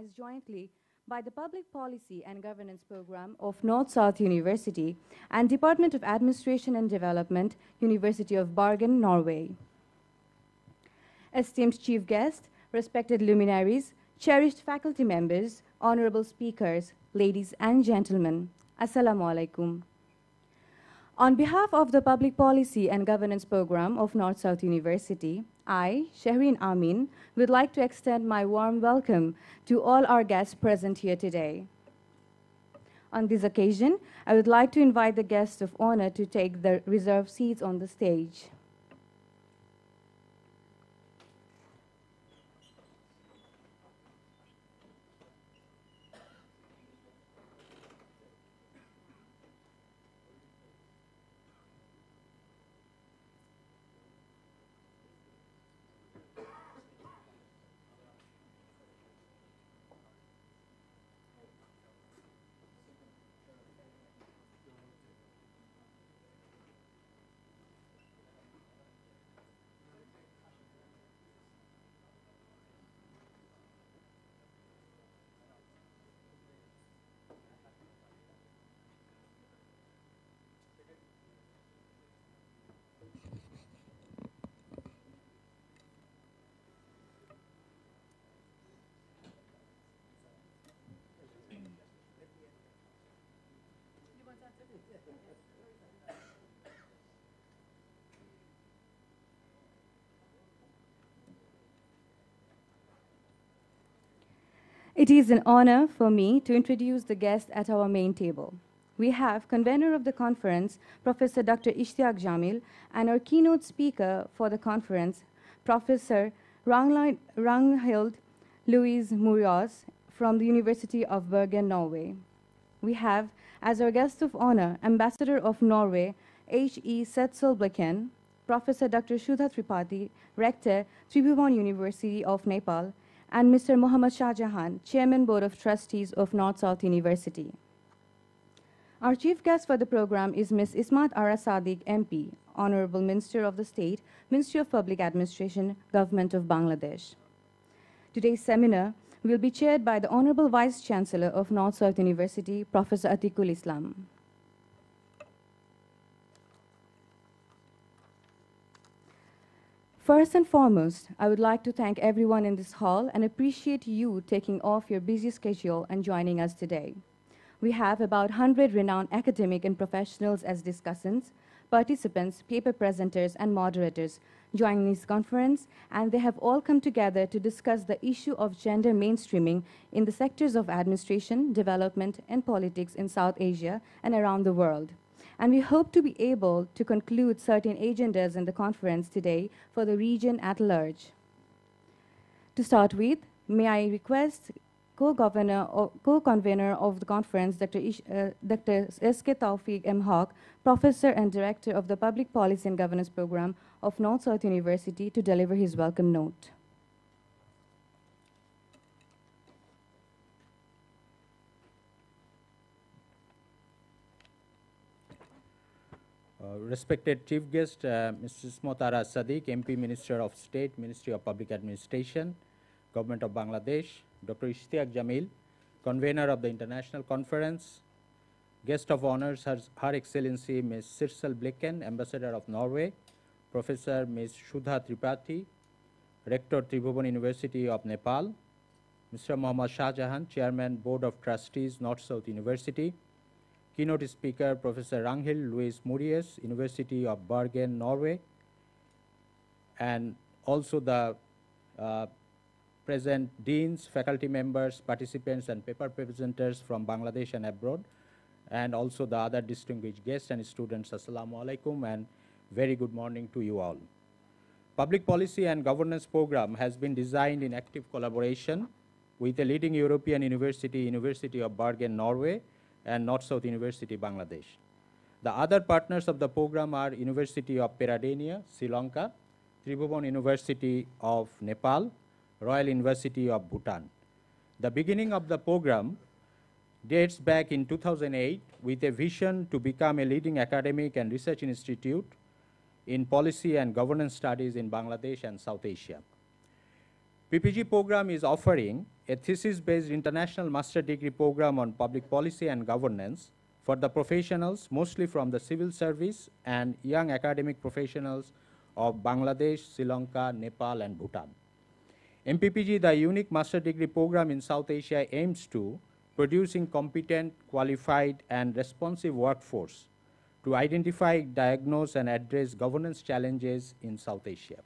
organized jointly by the Public Policy and Governance Program of North-South University and Department of Administration and Development, University of Bergen, Norway. Esteemed chief guest, respected luminaries, cherished faculty members, honorable speakers, ladies and gentlemen, Assalamu alaikum. On behalf of the Public Policy and Governance Program of North-South University, I, Shahrin Amin, would like to extend my warm welcome to all our guests present here today. On this occasion, I would like to invite the guests of honor to take their reserved seats on the stage. It is an honor for me to introduce the guests at our main table. We have convener of the conference, Professor Dr. Ishtiaq Jamil, and our keynote speaker for the conference, Professor Ragnhild Louise Murias from the University of Bergen, Norway. We have, as our guest of honor, Ambassador of Norway, H.E. Setzel Blikken, Professor Dr. Shudha Tripathi, Rector, Tribhuvan University of Nepal, and Mr. Mohammad Shah Jahan, Chairman Board of Trustees of North-South University. Our chief guest for the program is Ms. Ismat Ara Sadiq, MP, Honorable Minister of the State, Ministry of Public Administration, Government of Bangladesh. Today's seminar will be chaired by the Honorable Vice Chancellor of North-South University, Professor Atikul Islam. First and foremost, I would like to thank everyone in this hall and appreciate you taking off your busy schedule and joining us today. We have about 100 renowned academic and professionals as discussants, participants, paper presenters, and moderators joining this conference, and they have all come together to discuss the issue of gender mainstreaming in the sectors of administration, development, and politics in South Asia and around the world. And we hope to be able to conclude certain agendas in the conference today for the region at large. To start with, may I request co-convener of the conference, Dr. S.K. Tawfiq M. Haq, Professor and Director of the Public Policy and Governance Program of North-South University, to deliver his welcome note. Respected Chief Guest, Mrs. Ismat Ara Sadiq, MP, Minister of State, Ministry of Public Administration, Government of Bangladesh, Dr. Ishtiaq Jamil, Convener of the International Conference, Guest of Honors, Her Excellency Ms. Setzel Blikken, Ambassador of Norway, Professor Ms. Shudha Tripathi, Rector, Tribhuvan University of Nepal, Mr. Mohammad Shah Jahan, Chairman, Board of Trustees, North-South University, Keynote speaker, Professor Ragnhild Louise Murias, University of Bergen, Norway, and also the present deans, faculty members, participants, and paper presenters from Bangladesh and abroad, and also the other distinguished guests and students. Assalamu alaikum, and very good morning to you all. Public Policy and Governance Program has been designed in active collaboration with a leading European university, University of Bergen, Norway, and North-South University, Bangladesh. The other partners of the program are University of Peradeniya, Sri Lanka, Tribhuvan University of Nepal, Royal University of Bhutan. The beginning of the program dates back in 2008 with a vision to become a leading academic and research institute in policy and governance studies in Bangladesh and South Asia. PPG program is offering a thesis-based international master degree program on public policy and governance for the professionals, mostly from the civil service and young academic professionals of Bangladesh, Sri Lanka, Nepal, and Bhutan. MPPG, the unique master degree program in South Asia, aims to producing competent, qualified, and responsive workforce to identify, diagnose, and address governance challenges in South Asia.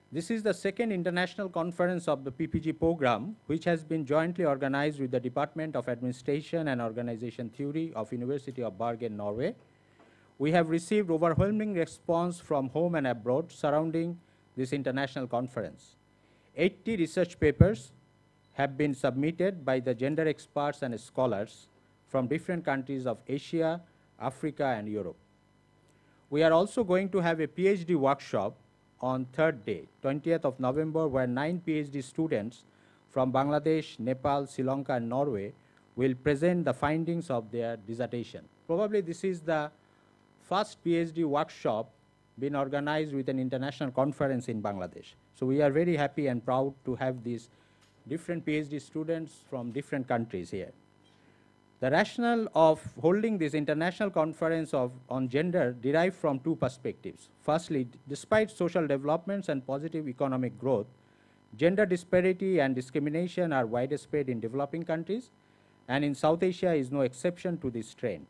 This is the second international conference of the PPG program, which has been jointly organized with the Department of Administration and Organization Theory of University of Bergen, Norway. We have received overwhelming response from home and abroad surrounding this international conference. 80 research papers have been submitted by the gender experts and scholars from different countries of Asia, Africa, and Europe. We are also going to have a PhD workshop on third day, 20th of November, where 9 PhD students from Bangladesh, Nepal, Sri Lanka, and Norway will present the findings of their dissertation. Probably this is the first PhD workshop been organized with an international conference in Bangladesh. So we are very happy and proud to have these different PhD students from different countries here. The rationale of holding this international conference on gender derived from two perspectives. Firstly, despite social developments and positive economic growth, gender disparity and discrimination are widespread in developing countries, and in South Asia is no exception to this trend.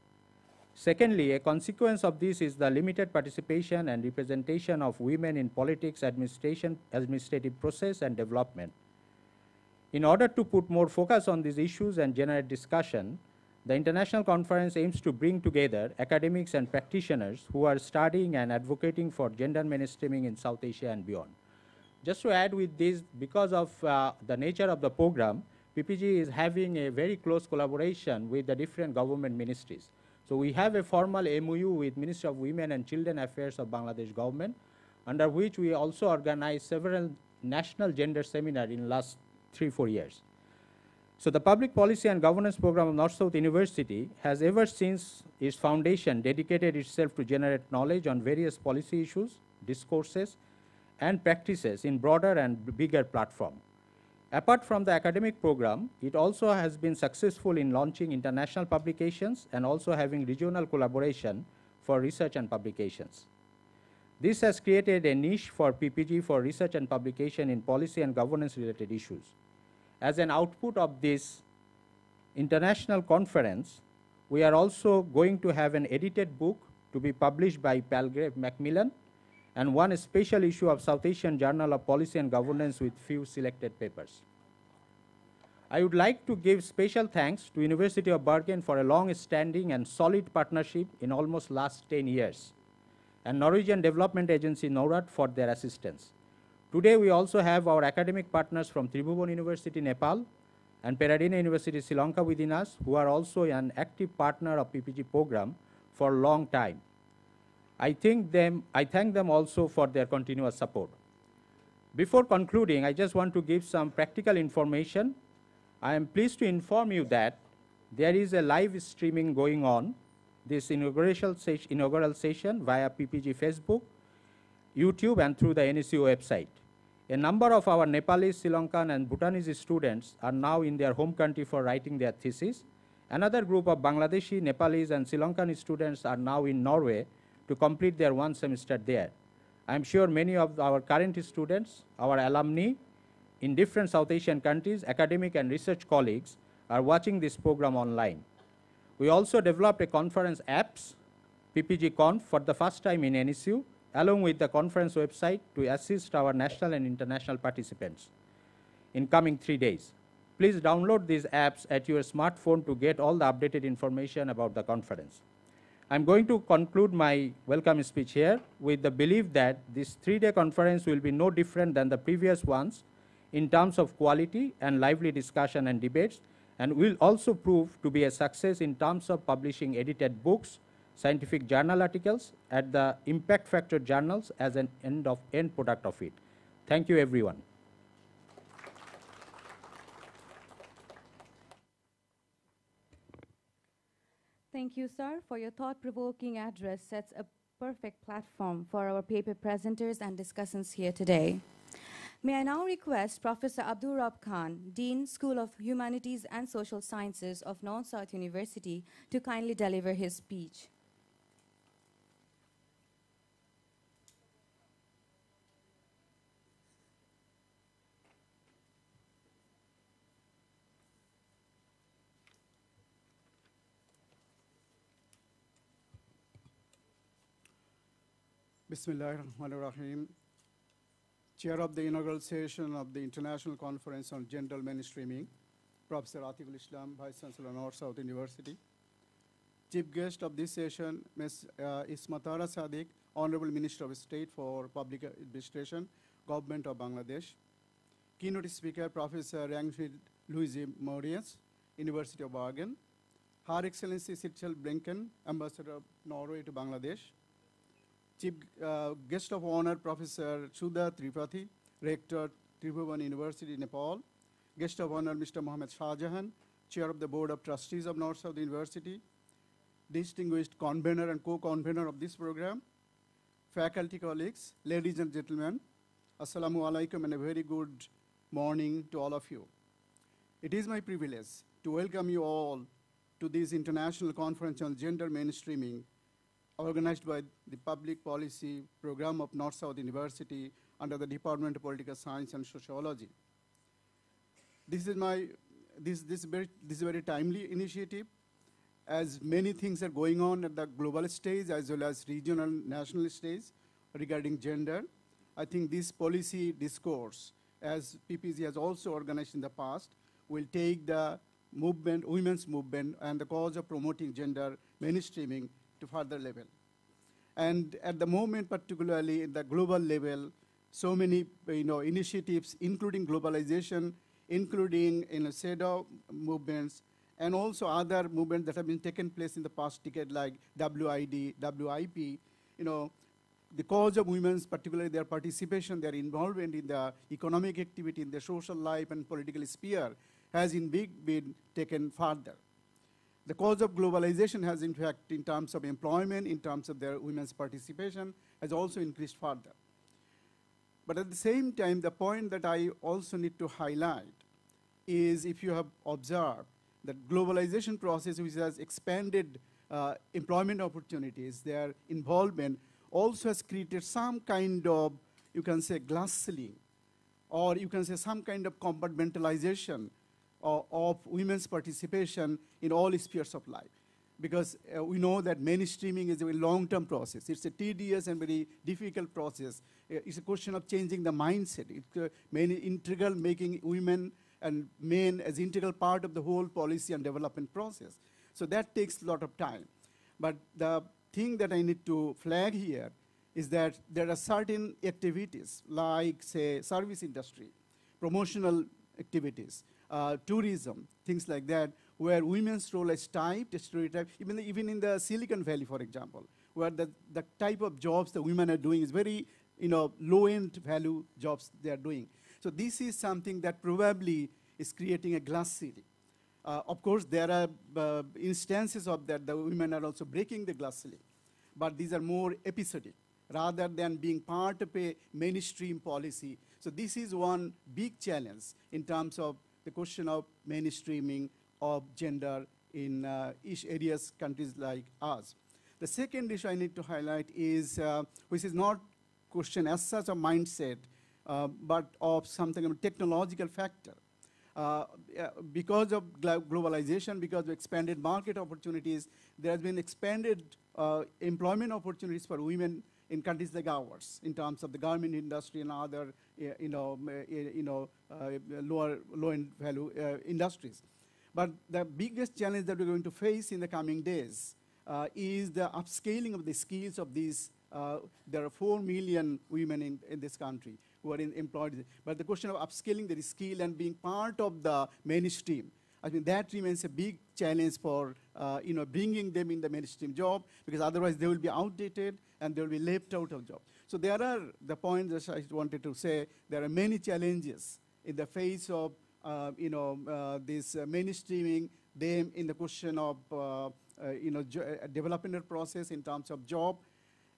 Secondly, a consequence of this is the limited participation and representation of women in politics, administrative process, and development. In order to put more focus on these issues and generate discussion, the international conference aims to bring together academics and practitioners who are studying and advocating for gender mainstreaming in South Asia and beyond. Just to add with this, because of the nature of the program, PPG is having a very close collaboration with the different government ministries. So we have a formal MOU with Ministry of Women and Children Affairs of Bangladesh government, under which we also organize several national gender seminars in the last 3-4 years. So the Public Policy and Governance Program of North-South University has ever since its foundation dedicated itself to generate knowledge on various policy issues, discourses, and practices in broader and bigger platform. Apart from the academic program, it also has been successful in launching international publications and also having regional collaboration for research and publications. This has created a niche for PPG for research and publication in policy and governance related issues. As an output of this international conference, we are also going to have an edited book to be published by Palgrave Macmillan and one special issue of South Asian Journal of Policy and Governance with few selected papers. I would like to give special thanks to University of Bergen for a long-standing and solid partnership in almost last 10 years, and Norwegian Development Agency NORAD for their assistance. Today, we also have our academic partners from Tribhuvan University, Nepal, and Peradeniya University, Sri Lanka within us, who are also an active partner of PPG program for a long time. I thank them also for their continuous support. Before concluding, I just want to give some practical information. I am pleased to inform you that there is a live streaming going on this inaugural session via PPG Facebook, YouTube, and through the NSU website. A number of our Nepalese, Sri Lankan, and Bhutanese students are now in their home country for writing their thesis. Another group of Bangladeshi, Nepalese, and Sri Lankan students are now in Norway to complete their one semester there. I'm sure many of our current students, our alumni in different South Asian countries, academic and research colleagues are watching this program online. We also developed a conference apps, PPG Conf, for the first time in NSU, along with the conference website to assist our national and international participants in coming 3 days. Please download these apps at your smartphone to get all the updated information about the conference. I'm going to conclude my welcome speech here with the belief that this 3-day conference will be no different than the previous ones in terms of quality and lively discussion and debates, and will also prove to be a success in terms of publishing edited books, scientific journal articles at the impact factor journals as an end product of it. Thank you, everyone. Thank you, sir, for your thought-provoking address sets a perfect platform for our paper presenters and discussants here today. May I now request Professor Abdul Rab Khan, Dean, School of Humanities and Social Sciences of North-South University, to kindly deliver his speech. Bismillahirrahmanirrahim. Chair of the inaugural session of the International Conference on Gender Mainstreaming, Professor Atiful Islam, Vice Chancellor, North-South University. Chief guest of this session, Ms. Ismatara Sadiq, Honorable Minister of State for Public Administration, Government of Bangladesh. Keynote speaker, Professor Rangford Louise Maurice, University of Oregon. Her Excellency Sitchell Blinken, Ambassador of Norway to Bangladesh. Chief guest of honor, Professor Sudha Tripathi, Rector, Tribhuvan University, Nepal. Guest of honor, Mr. Mohammed Shahjahan, Chair of the Board of Trustees of North-South University. Distinguished convener and co-convener of this program. Faculty colleagues, ladies and gentlemen, Assalamu alaikum and a very good morning to all of you. It is my privilege to welcome you all to this International Conference on Gender Mainstreaming, organized by the Public Policy Program of North-South University under the Department of Political Science and Sociology. This is a very timely initiative, as many things are going on at the global stage as well as regional and national stage regarding gender. I think this policy discourse, as PPG has also organized in the past, will take the movement, women's movement, and the cause of promoting gender mainstreaming to further level. And at the moment, particularly at the global level, so many initiatives, including globalization, including CEDAW movements, and also other movements that have been taken place in the past decade, like WID, WIP, the cause of women's, particularly their participation, their involvement in the economic activity, in the social life and political sphere, has been taken further. The cause of globalization has, in fact, in terms of employment, in terms of their women's participation, has also increased further. But at the same time, the point that I also need to highlight is, if you have observed, that globalization process, which has expanded employment opportunities, their involvement also has created some kind of, you can say, glass ceiling, or you can say some kind of compartmentalization of women's participation in all spheres of life. Because we know that mainstreaming is a long-term process. It's a tedious and very difficult process. It's a question of changing the mindset. It's integral, making women and men as integral part of the whole policy and development process. So that takes a lot of time. But the thing that I need to flag here is that there are certain activities, like, say, service industry, promotional activities, tourism, things like that, where women's role is stereotyped, even in the Silicon Valley, for example, where the type of jobs the women are doing is very low-end value jobs they are doing. So this is something that probably is creating a glass ceiling. Of course, there are instances of that the women are also breaking the glass ceiling, but these are more episodic rather than being part of a mainstream policy. So this is one big challenge in terms of the question of mainstreaming of gender in each areas, countries like us. The second issue I need to highlight is, which is not question as such a mindset, but of something of a technological factor. Because of globalization, because of expanded market opportunities, there has been expanded employment opportunities for women in countries like ours, in terms of the garment industry and other, low-end value industries. But the biggest challenge that we're going to face in the coming days is the upscaling of the skills of these. There are 4 million women in this country who are employed. But the question of upscaling their skill and being part of the mainstream, I mean, that remains a big challenge for bringing them in the mainstream job, because otherwise they will be outdated and they will be left out of job. So there are the points that I wanted to say. There are many challenges in the face of this mainstreaming them in the question of development process in terms of job,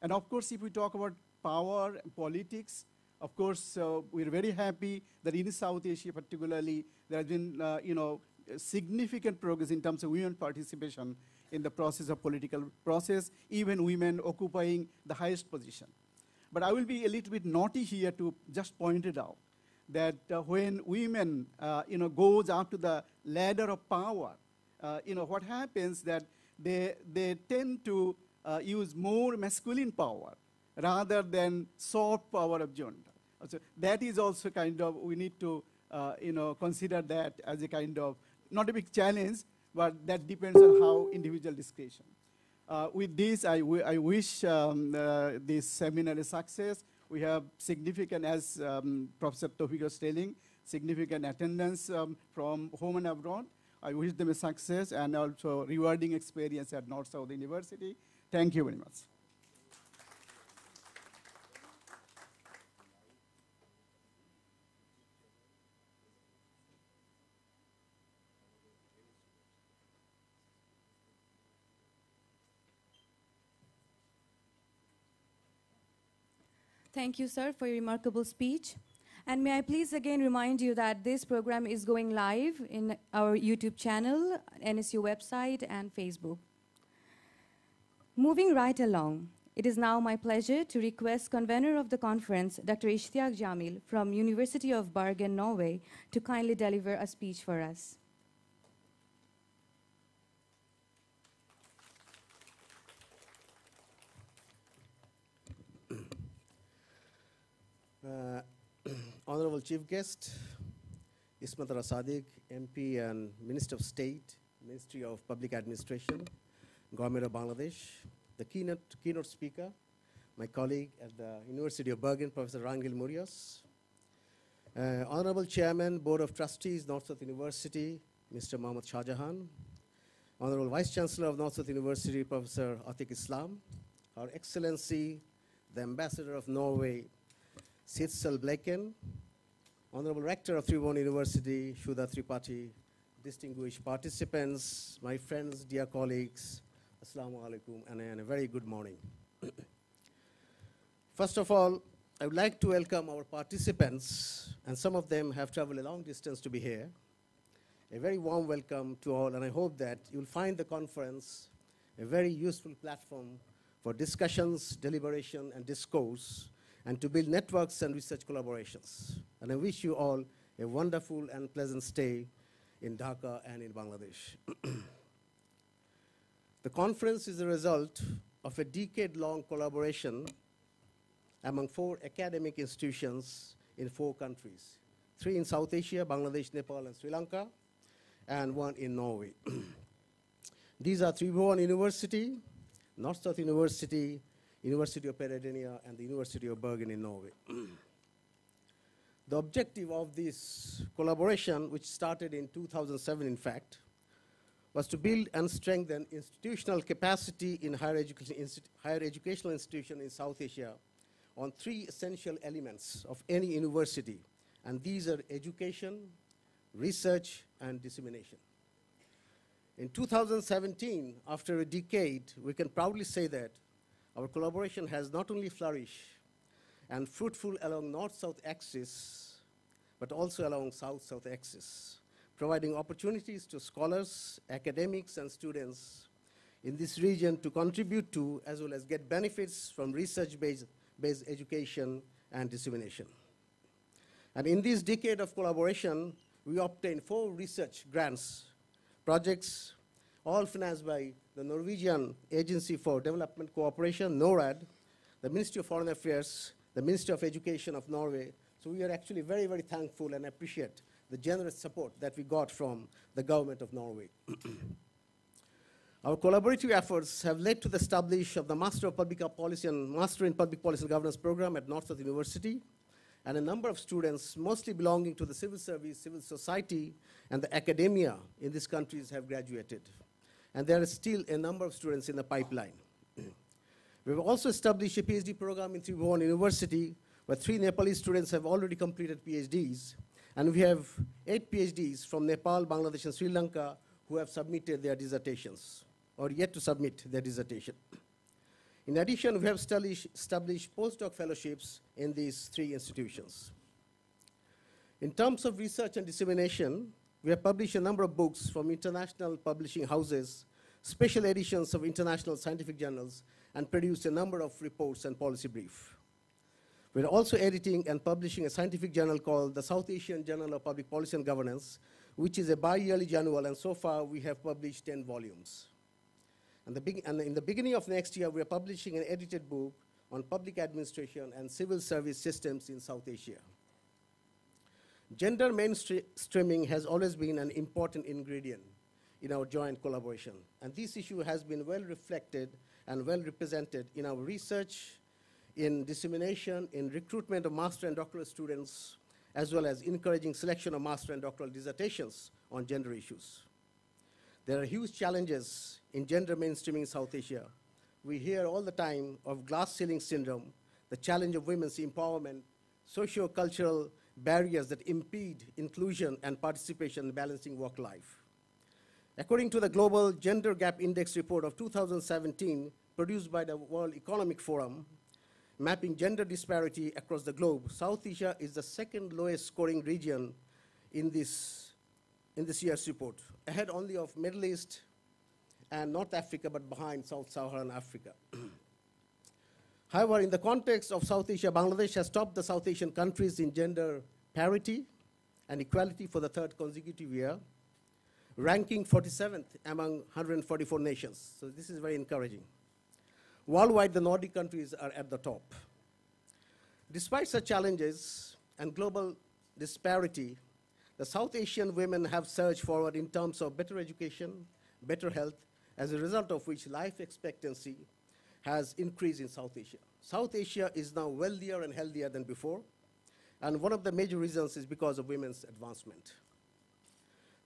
And of course, if we talk about power and politics, of course, we're very happy that in South Asia particularly, there has been, significant progress in terms of women participation in the process of political process, even women occupying the highest position. But I will be a little bit naughty here to just point it out that when women, goes up to the ladder of power, what happens that they tend to use more masculine power rather than soft power of gender. So that is also kind of, we need to, consider that as a kind of, not a big challenge, but that depends on how individual discretion. With this, I wish this seminar a success. We have significant, as Professor Tawfiq was telling, significant attendance from home and abroad. I wish them a success and also rewarding experience at North-South University. Thank you very much. Thank you, sir, for your remarkable speech. And may I please again remind you that this program is going live in our YouTube channel, NSU website, and Facebook. Moving right along, it is now my pleasure to request convener of the conference, Dr. Ishtiaq Jamil from University of Bergen, Norway, to kindly deliver a speech for us. Honorable Chief Guest, Ismat Ara Sadiq, MP and Minister of State, Ministry of Public Administration, Government of Bangladesh, the keynote speaker, my colleague at the University of Bergen, Professor Rangil Murios, Honorable Chairman, Board of Trustees, North-South University, Mr. Mohammad Shahjahan, Honorable Vice Chancellor of North-South University, Professor Atiq Islam, Her Excellency, the Ambassador of Norway, Sitsal Bleken, Honorable Rector of Tribhuvan University, Sudha Tripathi, distinguished participants, my friends, dear colleagues, Assalamu alaikum, and a very good morning. First of all, I would like to welcome our participants, and some of them have traveled a long distance to be here. A very warm welcome to all, and I hope that you'll find the conference a very useful platform for discussions, deliberation, and discourse, and to build networks and research collaborations. And I wish you all a wonderful and pleasant stay in Dhaka and in Bangladesh. The conference is a result of a decade-long collaboration among 4 academic institutions in 4 countries, 3 in South Asia, Bangladesh, Nepal, and Sri Lanka, and 1 in Norway. These are Tribhuvan University, North-South University, University of Peradeniya, and the University of Bergen in Norway. The objective of this collaboration, which started in 2007, in fact, was to build and strengthen institutional capacity in higher educational institutions in South Asia on 3 essential elements of any university, and these are education, research, and dissemination. In 2017, after a decade, we can proudly say that our collaboration has not only flourished and fruitful along north-south axis, but also along south-south axis, providing opportunities to scholars, academics, and students in this region to contribute to, as well as get benefits from research-based education and dissemination. And in this decade of collaboration, we obtained 4 research grants, projects, all financed by the Norwegian Agency for Development Cooperation, NORAD, the Ministry of Foreign Affairs, the Ministry of Education of Norway. So we are actually very, very thankful and appreciate the generous support that we got from the government of Norway. Our collaborative efforts have led to the establishment of the Master of Public Policy and Master in Public Policy and Governance program at North-South University, and a number of students, mostly belonging to the civil service, civil society, and the academia in these countries have graduated. And there is still a number of students in the pipeline. We've also established a PhD program in Tribhuvan University, where 3 Nepalese students have already completed PhDs, and we have 8 PhDs from Nepal, Bangladesh, and Sri Lanka who have submitted their dissertations, or yet to submit their dissertation. In addition, we have established postdoc fellowships in these 3 institutions. In terms of research and dissemination, we have published a number of books from international publishing houses, special editions of international scientific journals, and produced a number of reports and policy briefs. We're also editing and publishing a scientific journal called the South Asian Journal of Public Policy and Governance, which is a bi-yearly journal, and so far we have published 10 volumes. And in the beginning of next year, we are publishing an edited book on public administration and civil service systems in South Asia. Gender mainstreaming has always been an important ingredient in our joint collaboration, and this issue has been well reflected and well represented in our research, in dissemination, in recruitment of master and doctoral students, as well as encouraging selection of master and doctoral dissertations on gender issues. There are huge challenges in gender mainstreaming in South Asia. We hear all the time of glass ceiling syndrome, the challenge of women's empowerment, socio-cultural barriers that impede inclusion and participation in balancing work life. According to the Global Gender Gap Index report of 2017, produced by the World Economic Forum, mapping gender disparity across the globe, South Asia is the 2nd lowest scoring region in this year's report, ahead only of Middle East and North Africa, but behind Sub-Saharan Africa. However, in the context of South Asia, Bangladesh has topped the South Asian countries in gender parity and equality for the 3rd consecutive year, ranking 47th among 144 nations. So this is very encouraging. Worldwide, the Nordic countries are at the top. Despite such challenges and global disparity, the South Asian women have surged forward in terms of better education, better health, as a result of which life expectancy has increased in South Asia. South Asia is now wealthier and healthier than before, and one of the major reasons is because of women's advancement.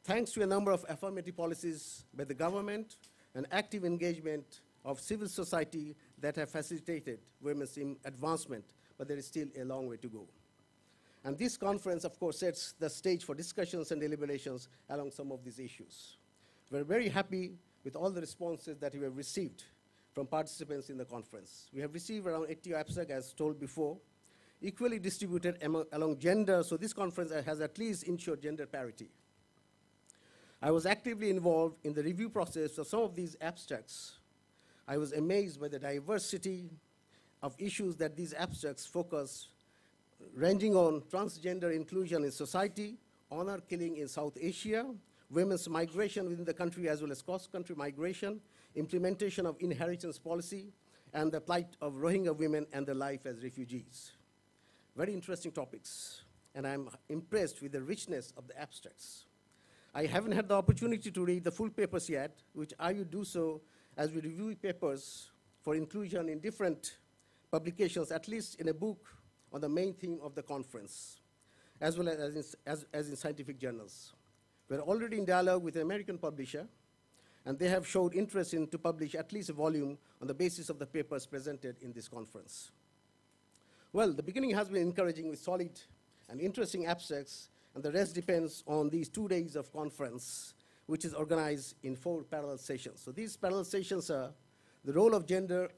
Thanks to a number of affirmative policies by the government and active engagement of civil society that have facilitated women's advancement, but there is still a long way to go. And this conference, of course, sets the stage for discussions and deliberations along some of these issues. We're very happy with all the responses that we have received from participants in the conference. We have received around 80 abstracts, as told before, equally distributed along gender, so this conference has at least ensured gender parity. I was actively involved in the review process of some of these abstracts. I was amazed by the diversity of issues that these abstracts focus, ranging on transgender inclusion in society, honor killing in South Asia, women's migration within the country as well as cross-country migration, implementation of inheritance policy, and the plight of Rohingya women and their life as refugees. Very interesting topics, and I'm impressed with the richness of the abstracts. I haven't had the opportunity to read the full papers yet, which I will do so as we review papers for inclusion in different publications, at least in a book on the main theme of the conference, as well as in scientific journals. We're already in dialogue with an American publisher, and they have showed interest to publish at least a volume on the basis of the papers presented in this conference. Well, the beginning has been encouraging with solid and interesting abstracts, and the rest depends on these 2 days of conference, which is organized in 4 parallel sessions. So these parallel sessions are the role of gender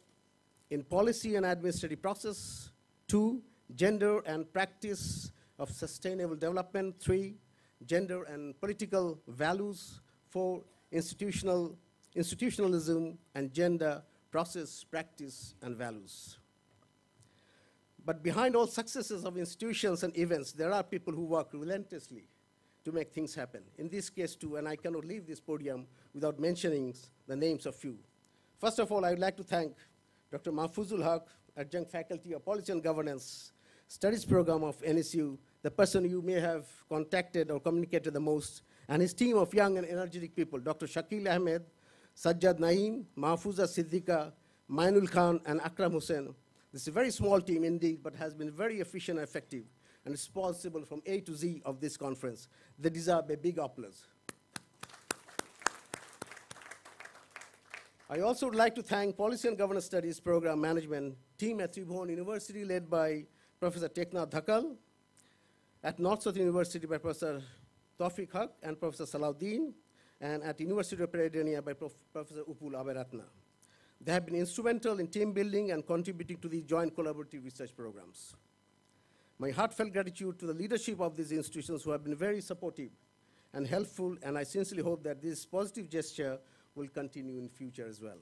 in policy and administrative process, 2, gender and practice of sustainable development, 3, gender and political values, 4, institutionalism and gender, process, practice, and values. But behind all successes of institutions and events, there are people who work relentlessly to make things happen. In this case too, and I cannot leave this podium without mentioning the names of few. First of all, I would like to thank Dr. Mahfuzul Haq, Adjunct Faculty of Policy and Governance Studies Program of NSU, the person you may have contacted or communicated the most, and his team of young and energetic people, Dr. Shakil Ahmed, Sajjad Naeem, Mahfuza Siddiqa, Mainul Khan, and Akram Hussain. This is a very small team indeed, but has been very efficient and effective, and responsible from A to Z of this conference. They deserve a big applause. I also would like to thank Policy and Governance Studies Program Management team at Tribhuvan University, led by Professor Teknath Dhakal, at North-South University by Professor Tawfiq Haq and Professor Salahuddin, and at University of Peradeniya by Professor Upul Aberatna. They have been instrumental in team building and contributing to these joint collaborative research programs. My heartfelt gratitude to the leadership of these institutions who have been very supportive and helpful, and I sincerely hope that this positive gesture will continue in future as well.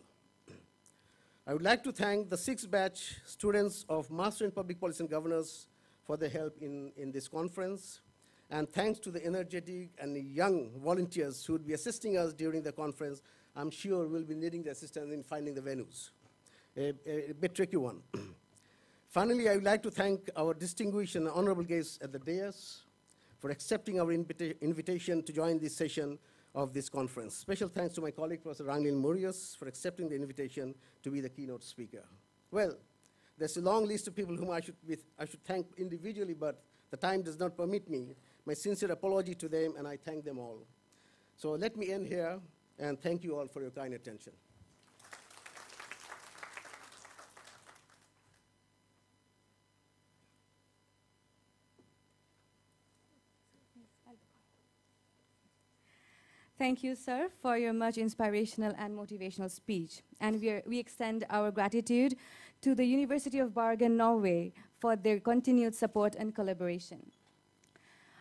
I would like to thank the 6th batch students of Master in Public Policy and Governance for their help in this conference. And thanks to the energetic and young volunteers who would be assisting us during the conference. I'm sure we'll be needing the assistance in finding the venues. A bit tricky one. Finally, I would like to thank our distinguished and honorable guests at the dais for accepting our invitation to join this session of this conference. Special thanks to my colleague, Professor Ranglin Murius, for accepting the invitation to be the keynote speaker. Well, there's a long list of people whom I should thank individually, but the time does not permit me. My sincere apology to them, and I thank them all. So let me end here, and thank you all for your kind attention. Thank you, sir, for your much inspirational and motivational speech. And we extend our gratitude to the University of Bergen, Norway, for their continued support and collaboration.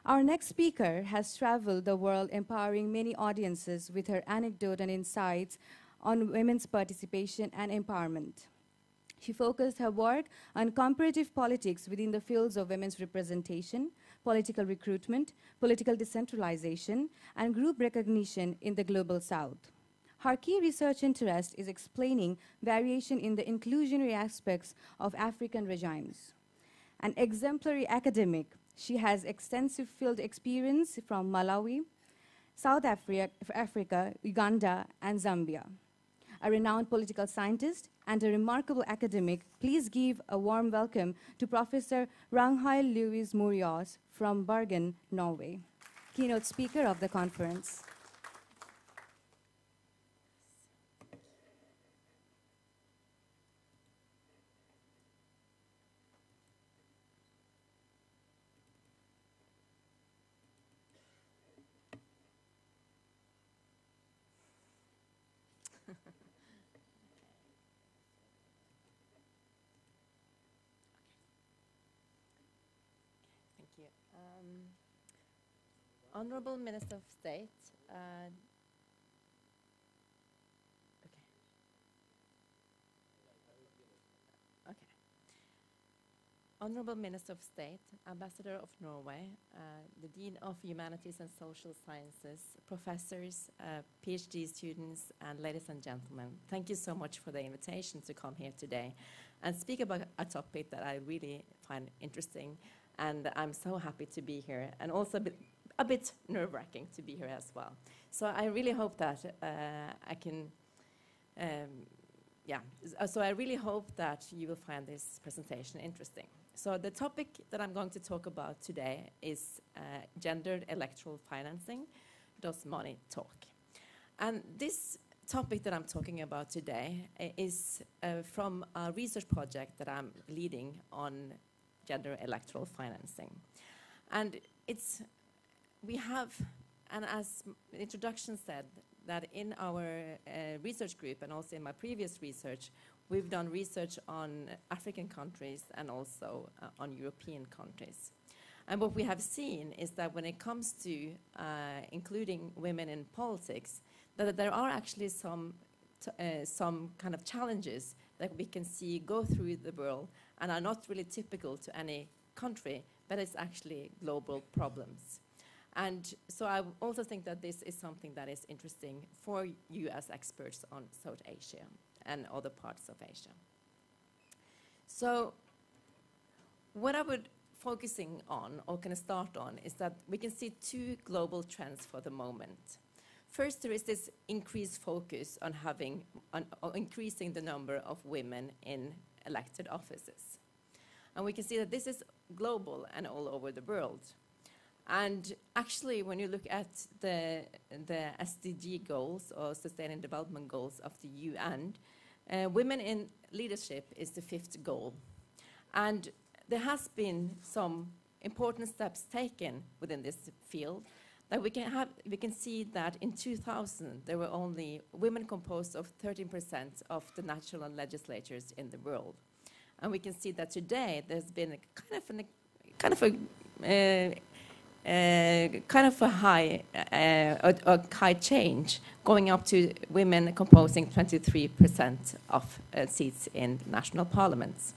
Our next speaker has traveled the world empowering many audiences with her anecdote and insights on women's participation and empowerment. She focused her work on comparative politics within the fields of women's representation, political recruitment, political decentralization, and group recognition in the Global South. Her key research interest is explaining variation in the inclusionary aspects of African regimes. An exemplary academic, she has extensive field experience from Malawi, South Africa, Uganda, and Zambia. A renowned political scientist and a remarkable academic, please give a warm welcome to Professor Ragnhild Louise Murias from Bergen, Norway, keynote speaker of the conference. Honorable Minister of State, Honorable Minister of State, Ambassador of Norway, the Dean of Humanities and Social Sciences, professors, PhD students, and ladies and gentlemen, thank you so much for the invitation to come here today and speak about a topic that I really find interesting, and I'm so happy to be here, and also a bit nerve-wracking to be here as well. So I really hope that I can, so I really hope that you will find this presentation interesting. So the topic that I'm going to talk about today is gendered electoral financing. Does money talk? And this topic that I'm talking about today is from a research project that I'm leading on gender electoral financing. And we have, and as the introduction said, that in our research group and also in my previous research, we've done research on African countries and also on European countries. And what we have seen is that when it comes to including women in politics, that there are actually some kind of challenges that we can see go through the world and are not really typical to any country, but it's actually global problems. And so I also think that this is something that is interesting for you as experts on South Asia and other parts of Asia. So what I would focusing on, or can start on, is that we can see two global trends for the moment. First, there is this increased focus on increasing the number of women in elected offices. And we can see that this is global and all over the world. And actually, when you look at the SDG goals, or Sustainable Development Goals of the UN, women in leadership is the 5th goal. And there has been some important steps taken within this field. that we can see that in 2000 there were only women composed of 13% of the national legislatures in the world, and we can see that today there's been a high change, going up to women composing 23% of seats in national parliaments.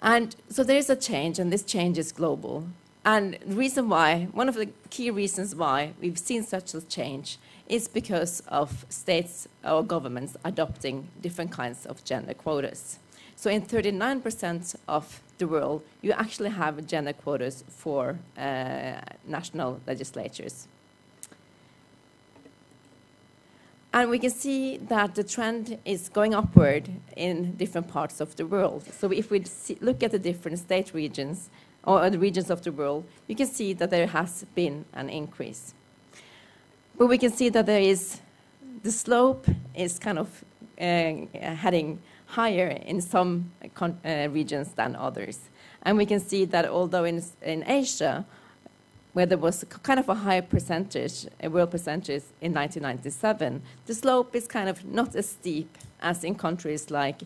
And so there is a change, and this change is global. And the reason why, one of the key reasons why we've seen such a change is because of states or governments adopting different kinds of gender quotas. So in 39% of the world, you actually have gender quotas for national legislatures. And we can see that the trend is going upward in different parts of the world. So if we look at the different state regions, or the regions of the world, you can see that there has been an increase. But we can see that the slope is kind of heading higher in some regions than others. And we can see that although in Asia, where there was kind of a high percentage, a world percentage in 1997, the slope is kind of not as steep as in countries like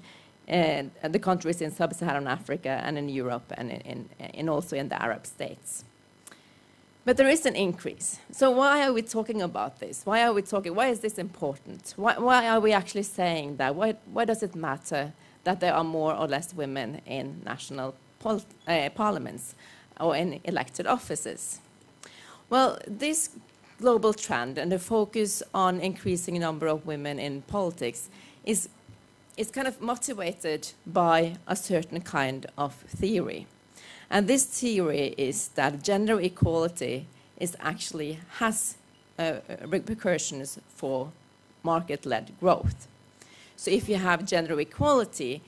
the countries in sub-Saharan Africa and in Europe and also in the Arab states. But there is an increase. So why are we talking about this? Why is this important? Why are we actually saying that? Why does it matter that there are more or less women in national parliaments or in elected offices? Well, this global trend and the focus on increasing the number of women in politics is kind of motivated by a certain kind of theory. And this theory is that gender equality has repercussions for market-led growth. So if you have gender equality,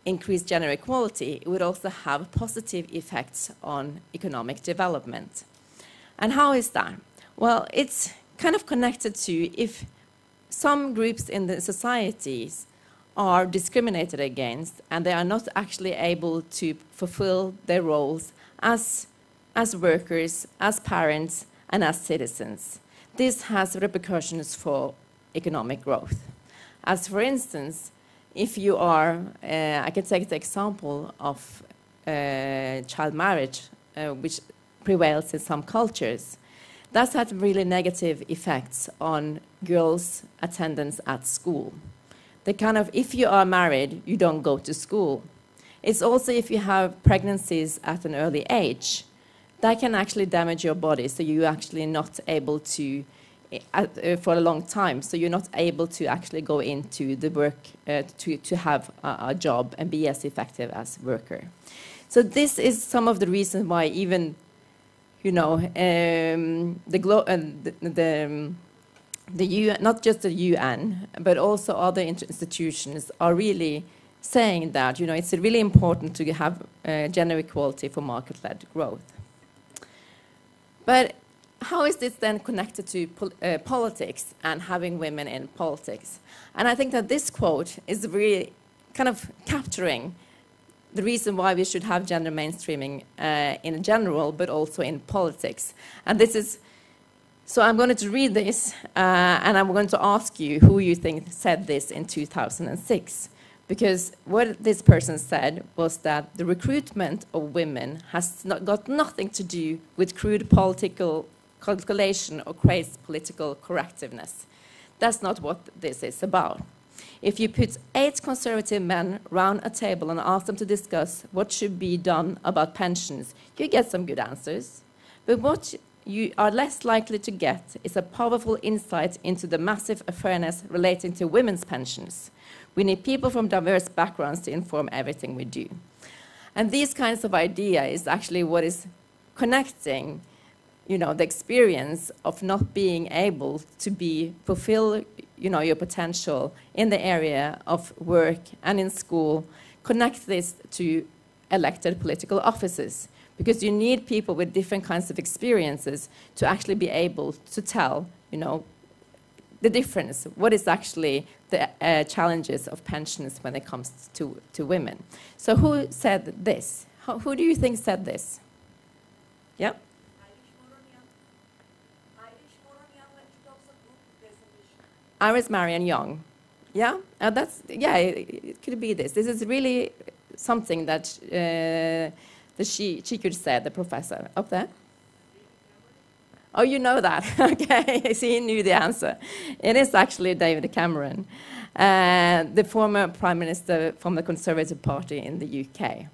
increased gender equality, it would also have positive effects on economic development. And how is that? Well, it's kind of connected to if some groups in the societies are discriminated against and they are not actually able to fulfill their roles as workers, as parents, and as citizens. This has repercussions for economic growth. As for instance, if you are, I can take the example of child marriage, which prevails in some cultures. That's had really negative effects on girls' attendance at school. If you are married, you don't go to school. It's also if you have pregnancies at an early age, that can actually damage your body, so you're actually not able to, for a long time, so you're not able to actually go into the work to have a job and be as effective as a worker. So this is some of the reasons why even, the UN, not just the UN, but also other institutions are really saying that, it's really important to have gender equality for market-led growth. But how is this then connected to politics and having women in politics? And I think that this quote is really kind of capturing the reason why we should have gender mainstreaming in general, but also in politics. And this is, so I'm going to read this, and I'm going to ask you who you think said this in 2006. Because what this person said was that the recruitment of women has got nothing to do with crude political calculation or crazy political correctiveness. That's not what this is about. If you put 8 conservative men round a table and ask them to discuss what should be done about pensions, you get some good answers. But what you are less likely to get is a powerful insight into the massive unfairness relating to women's pensions. We need people from diverse backgrounds to inform everything we do. And these kinds of ideas is actually what is connecting, the experience of not being able to fulfill, your potential in the area of work and in school, connect this to elected political offices. Because you need people with different kinds of experiences to actually be able to tell, the difference. What is actually the challenges of pensions when it comes to women? So who said this? Who do you think said this? Yeah? Iris Marion Young. Yeah, it could be this. This is really something that she could say, the professor up there. Oh, you know that. Okay, so he knew the answer. It is actually David Cameron, the former Prime Minister from the Conservative Party in the UK.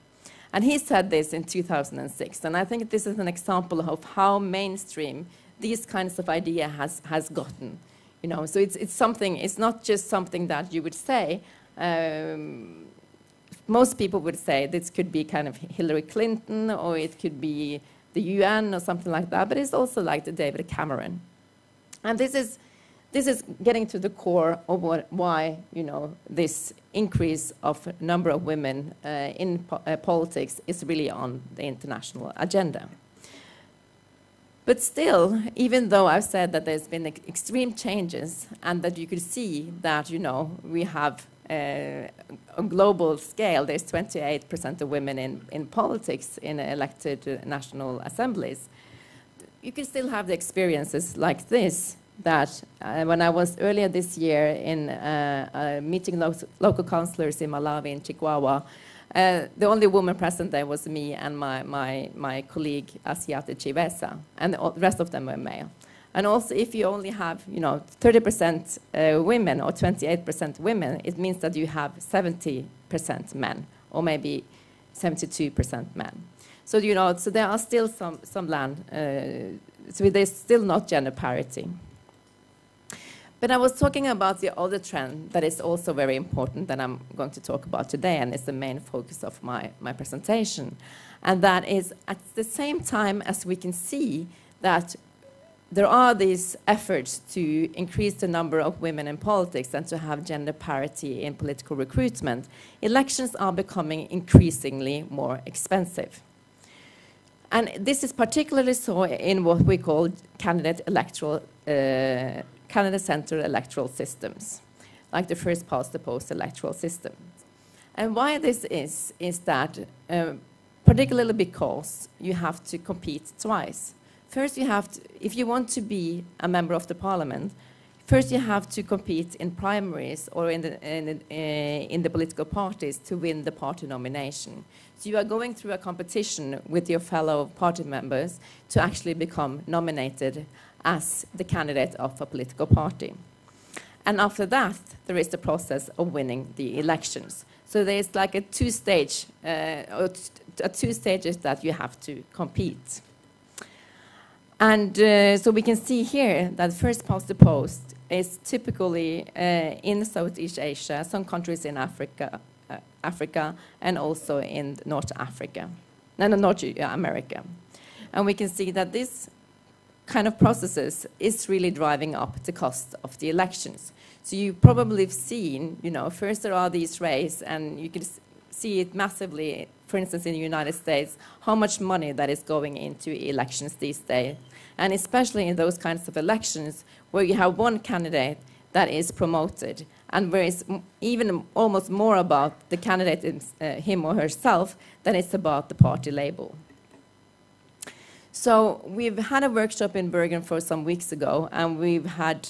And he said this in 2006. And I think this is an example of how mainstream these kinds of idea has gotten. You know, so it's something, it's not just something that you would say. Most people would say this could be kind of Hillary Clinton, or it could be the UN or something like that, but it's also like the David Cameron. And this is getting to the core of why, you know, this increase of number of women in politics is really on the international agenda. But still, even though I've said that there's been extreme changes and that you could see that, you know, we have on global scale, there's 28% of women in politics in elected national assemblies, you can still have the experiences like this, that when I was earlier this year in meeting local councillors in Malawi and Chihuahua, the only woman present there was me and my colleague Asiate Chivesa, and the rest of them were male. And also, if you only have, you know, 30% women or 28% women, it means that you have 70% men, or maybe 72% men. So, you know, so there are still some land, so there's still not gender parity. But I was talking about the other trend that is also very important that I'm going to talk about today, and is the main focus of my presentation. And that is, at the same time as we can see that there are these efforts to increase the number of women in politics and to have gender parity in political recruitment, elections are becoming increasingly more expensive. And this is particularly so in what we call candidate-centered electoral systems, like the first past the post electoral system. And why this is that particularly because you have to compete twice. First, you have to, if you want to be a member of the parliament, first you have to compete in primaries or in the political parties to win the party nomination. So you are going through a competition with your fellow party members to actually become nominated as the candidate of a political party. And after that, there is the process of winning the elections. So there's like a two stages that you have to compete. And so we can see here that first past the post is typically in Southeast Asia, some countries in Africa, and also in North America. And we can see that this kind of processes is really driving up the cost of the elections. So you probably have seen, you know, first there are these races, and you can see it massively, for instance, in the United States, how much money that is going into elections these days. And especially in those kinds of elections where you have one candidate that is promoted, and where it's even almost more about the candidate, him or herself, than it's about the party label. So we've had a workshop in Bergen for some weeks ago, and we've had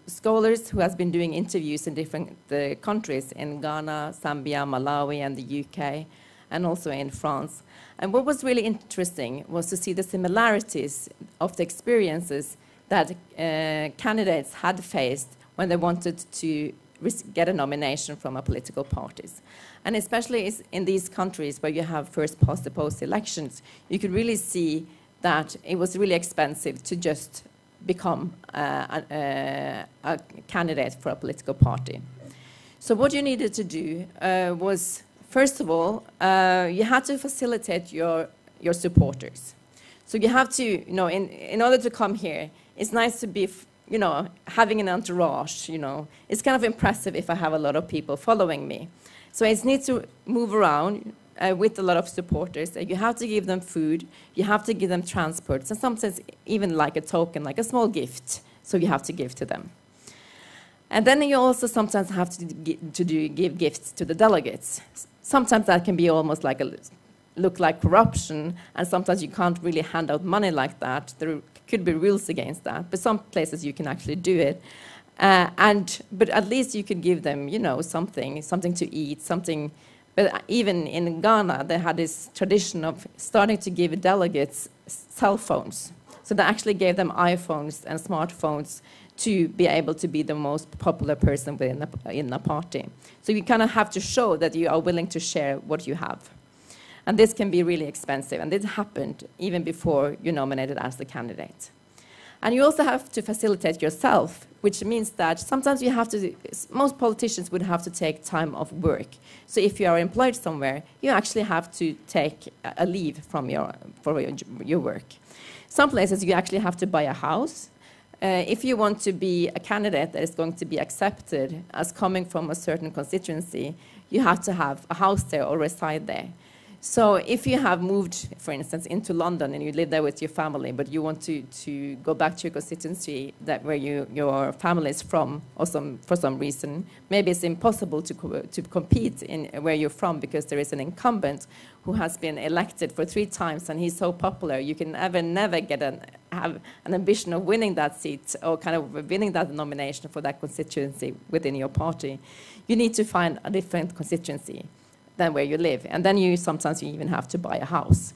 scholars who has been doing interviews in different countries, in Ghana, Zambia, Malawi, and the UK, and also in France. And what was really interesting was to see the similarities of the experiences that candidates had faced when they wanted to get a nomination from a political parties. And especially in these countries where you have first past the post elections, you could really see that it was really expensive to just become a candidate for a political party. So what you needed to do was, first of all, you had to facilitate your supporters. So you have to, you know, in order to come here, it's nice to be, you know, having an entourage, you know. It's kind of impressive if I have a lot of people following me. So it needs to move around with a lot of supporters. You have to give them food, you have to give them transports, and sometimes even like a token, like a small gift, so you have to give to them. And then you also sometimes have to give gifts to the delegates. Sometimes that can be almost like look like corruption, and sometimes you can't really hand out money like that. There could be rules against that, but some places you can actually do it. But at least you could give them, you know, something to eat, something. But even in Ghana, they had this tradition of starting to give delegates cell phones. So they actually gave them iPhones and smartphones to be able to be the most popular person in the party. So you kind of have to show that you are willing to share what you have. And this can be really expensive. And this happened even before you're nominated as the candidate. And you also have to facilitate yourself, which means that sometimes you have to, most politicians would have to take time off work. So if you are employed somewhere, you actually have to take a leave from your work. Some places you actually have to buy a house. If you want to be a candidate that is going to be accepted as coming from a certain constituency, you have to have a house there or reside there. So if you have moved, for instance, into London and you live there with your family, but you want to go back to your constituency where your family is from, or for some reason, maybe it's impossible to compete in where you're from because there is an incumbent who has been elected for 3 times and he's so popular, you can never have an ambition of winning that seat or kind of winning that nomination for that constituency within your party. You need to find a different constituency than where you live. And then sometimes you even have to buy a house.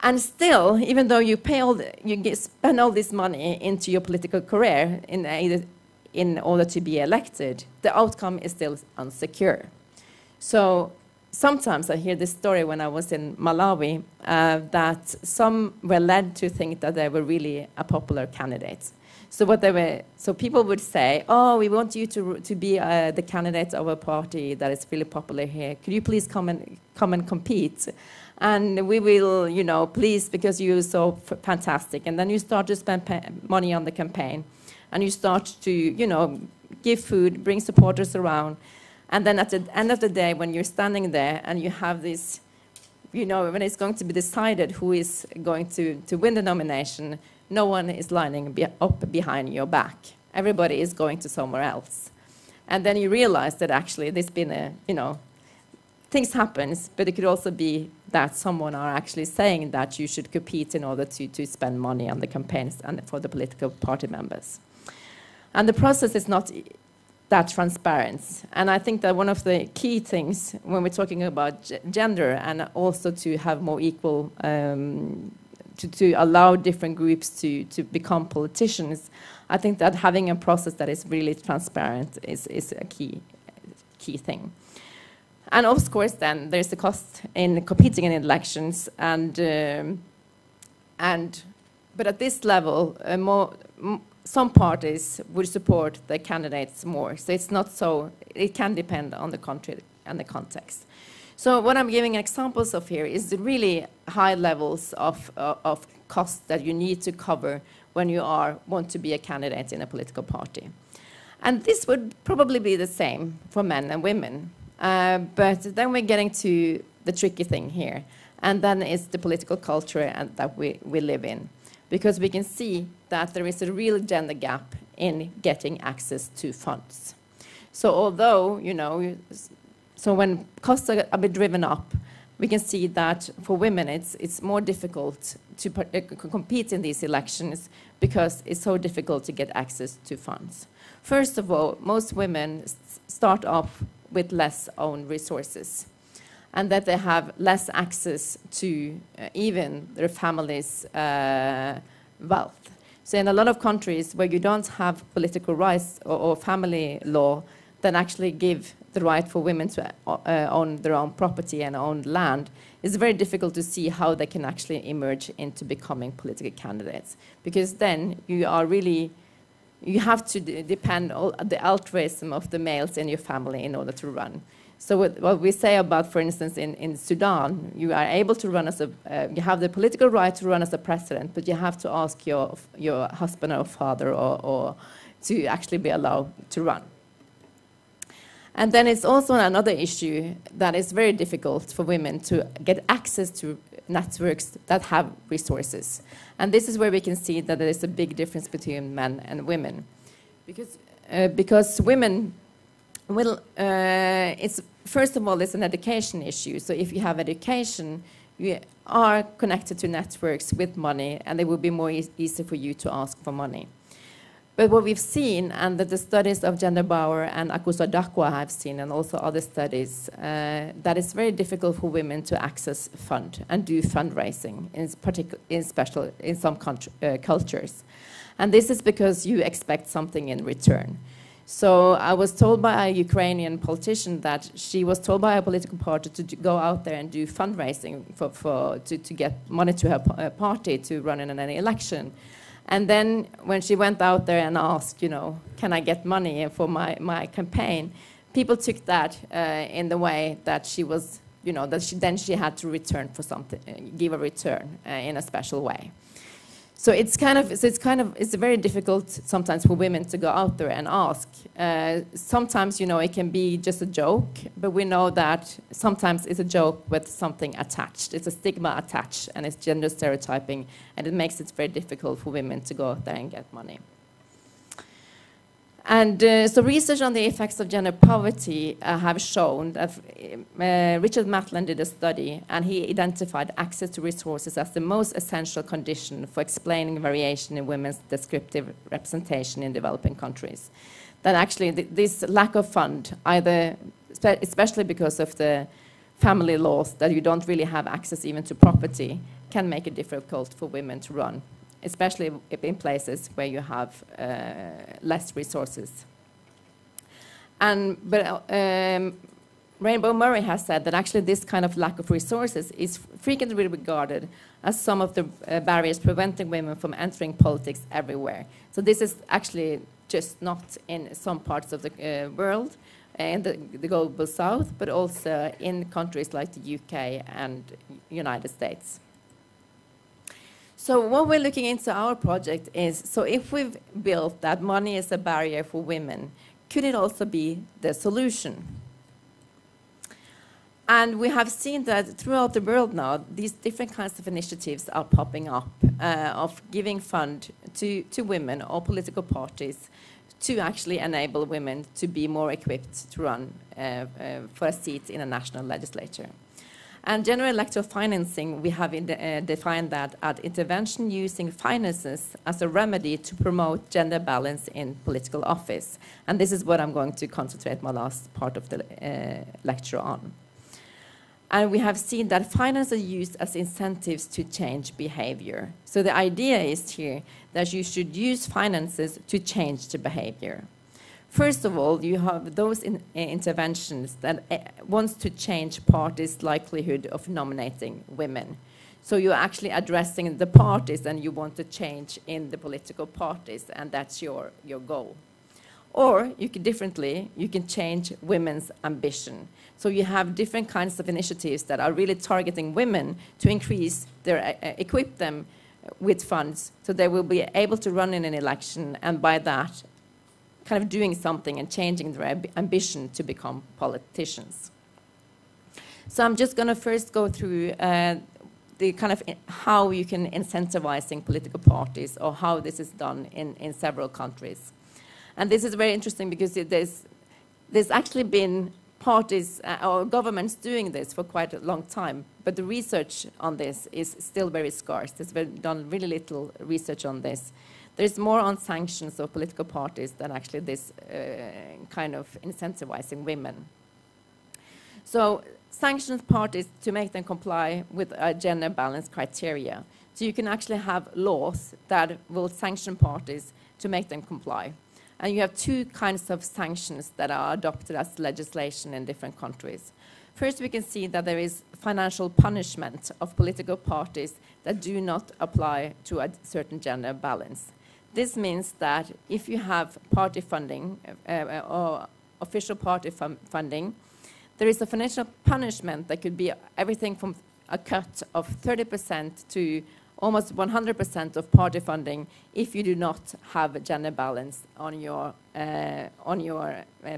And still, even though you spend all this money into your political career in order to be elected, the outcome is still unsecure. So sometimes I hear this story when I was in Malawi, that some were led to think that they were really a popular candidate. So people would say, oh, we want you to be the candidate of a party that is really popular here. Could you please come and compete? And we will, you know, please, because you're so fantastic. And then you start to spend money on the campaign. And you start to, you know, give food, bring supporters around. And then at the end of the day, when you're standing there and you have this, you know, when it's going to be decided who is going to win the nomination, no one is lining up behind your back. Everybody is going to somewhere else. And then you realize that actually there's been things happen, but it could also be that someone are actually saying that you should compete in order to spend money on the campaigns and for the political party members. And the process is not that transparent. And I think that one of the key things when we're talking about gender and also to have more equal to allow different groups to become politicians, I think that having a process that is really transparent is a key thing. And of course, then there's the cost in competing in elections, but at this level, some parties would support the candidates more. So it's not so. It can depend on the country and the context. So what I'm giving examples of here is the really high levels of costs that you need to cover when you want to be a candidate in a political party. And this would probably be the same for men and women. But then we're getting to the tricky thing here. And then it's the political culture that we live in. Because we can see that there is a real gender gap in getting access to funds. So although, you know, so when costs are a bit driven up, we can see that for women it's more difficult to compete in these elections because it's so difficult to get access to funds. First of all, most women start off with less own resources, and that they have less access to even their family's wealth. So in a lot of countries where you don't have political rights or family law that actually give the right for women to own their own property and own land, it's very difficult to see how they can actually emerge into becoming political candidates. Because then you have to depend on the altruism of the males in your family in order to run. So what we say about, for instance, in Sudan, you are able to run as you have the political right to run as a president, but you have to ask your husband or father or to actually be allowed to run. And then it's also another issue that is very difficult for women to get access to networks that have resources. And this is where we can see that there is a big difference between men and women. Because women will, first of all, it's an education issue. So if you have education, you are connected to networks with money, and it will be more easy for you to ask for money. But what we've seen, and that the studies of Gender Bauer and Akusa Dakwa have seen, and also other studies, that it's very difficult for women to access fund and do fundraising, in some cultures. And this is because you expect something in return. So I was told by a Ukrainian politician that she was told by a political party to go out there and do fundraising to get money to her party to run in an election. And then when she went out there and asked, you know, can I get money for my campaign, people took that in the way that she was, you know, that she had to return for something, give a return in a special way. So it's very difficult sometimes for women to go out there and ask. Sometimes, you know, it can be just a joke, but we know that sometimes it's a joke with something attached. It's a stigma attached, and it's gender stereotyping, and it makes it very difficult for women to go out there and get money. And so research on the effects of gender poverty have shown that Richard Matlin did a study, and he identified access to resources as the most essential condition for explaining variation in women's descriptive representation in developing countries. That actually this lack of fund, either especially because of the family laws, that you don't really have access even to property, can make it difficult for women to run, especially in places where you have less resources. But Rainbow Murray has said that actually this kind of lack of resources is frequently regarded as some of the barriers preventing women from entering politics everywhere. So this is actually just not in some parts of the world, in the global south, but also in countries like the UK and United States. So what we're looking into our project is, so if we've built that money is a barrier for women, could it also be the solution? And we have seen that throughout the world now, these different kinds of initiatives are popping up of giving fund to women or political parties to actually enable women to be more equipped to run for a seat in a national legislature. And general electoral financing, we have defined that as intervention using finances as a remedy to promote gender balance in political office. And this is what I'm going to concentrate my last part of the lecture on. And we have seen that finance are used as incentives to change behavior. So the idea is here that you should use finances to change the behavior. First of all, you have those interventions that wants to change parties' likelihood of nominating women. So you're actually addressing the parties, and you want to change in the political parties, and that's your goal. Or you can change women's ambition. So you have different kinds of initiatives that are really targeting women to increase their, equip them with funds, so they will be able to run in an election, and by that, kind of doing something and changing their ambition to become politicians. So I'm just going to first go through the kind of how you can incentivizing political parties, or how this is done in several countries. And this is very interesting because there's actually been parties or governments doing this for quite a long time, but the research on this is still very scarce. There's been done really little research on this. There's more on sanctions of political parties than actually this kind of incentivizing women. So sanctions parties to make them comply with a gender balance criteria. So you can actually have laws that will sanction parties to make them comply. And you have two kinds of sanctions that are adopted as legislation in different countries. First, we can see that there is financial punishment of political parties that do not apply to a certain gender balance. This means that if you have party funding or official party funding, there is a financial punishment that could be everything from a cut of 30% to almost 100% of party funding if you do not have a gender balance on your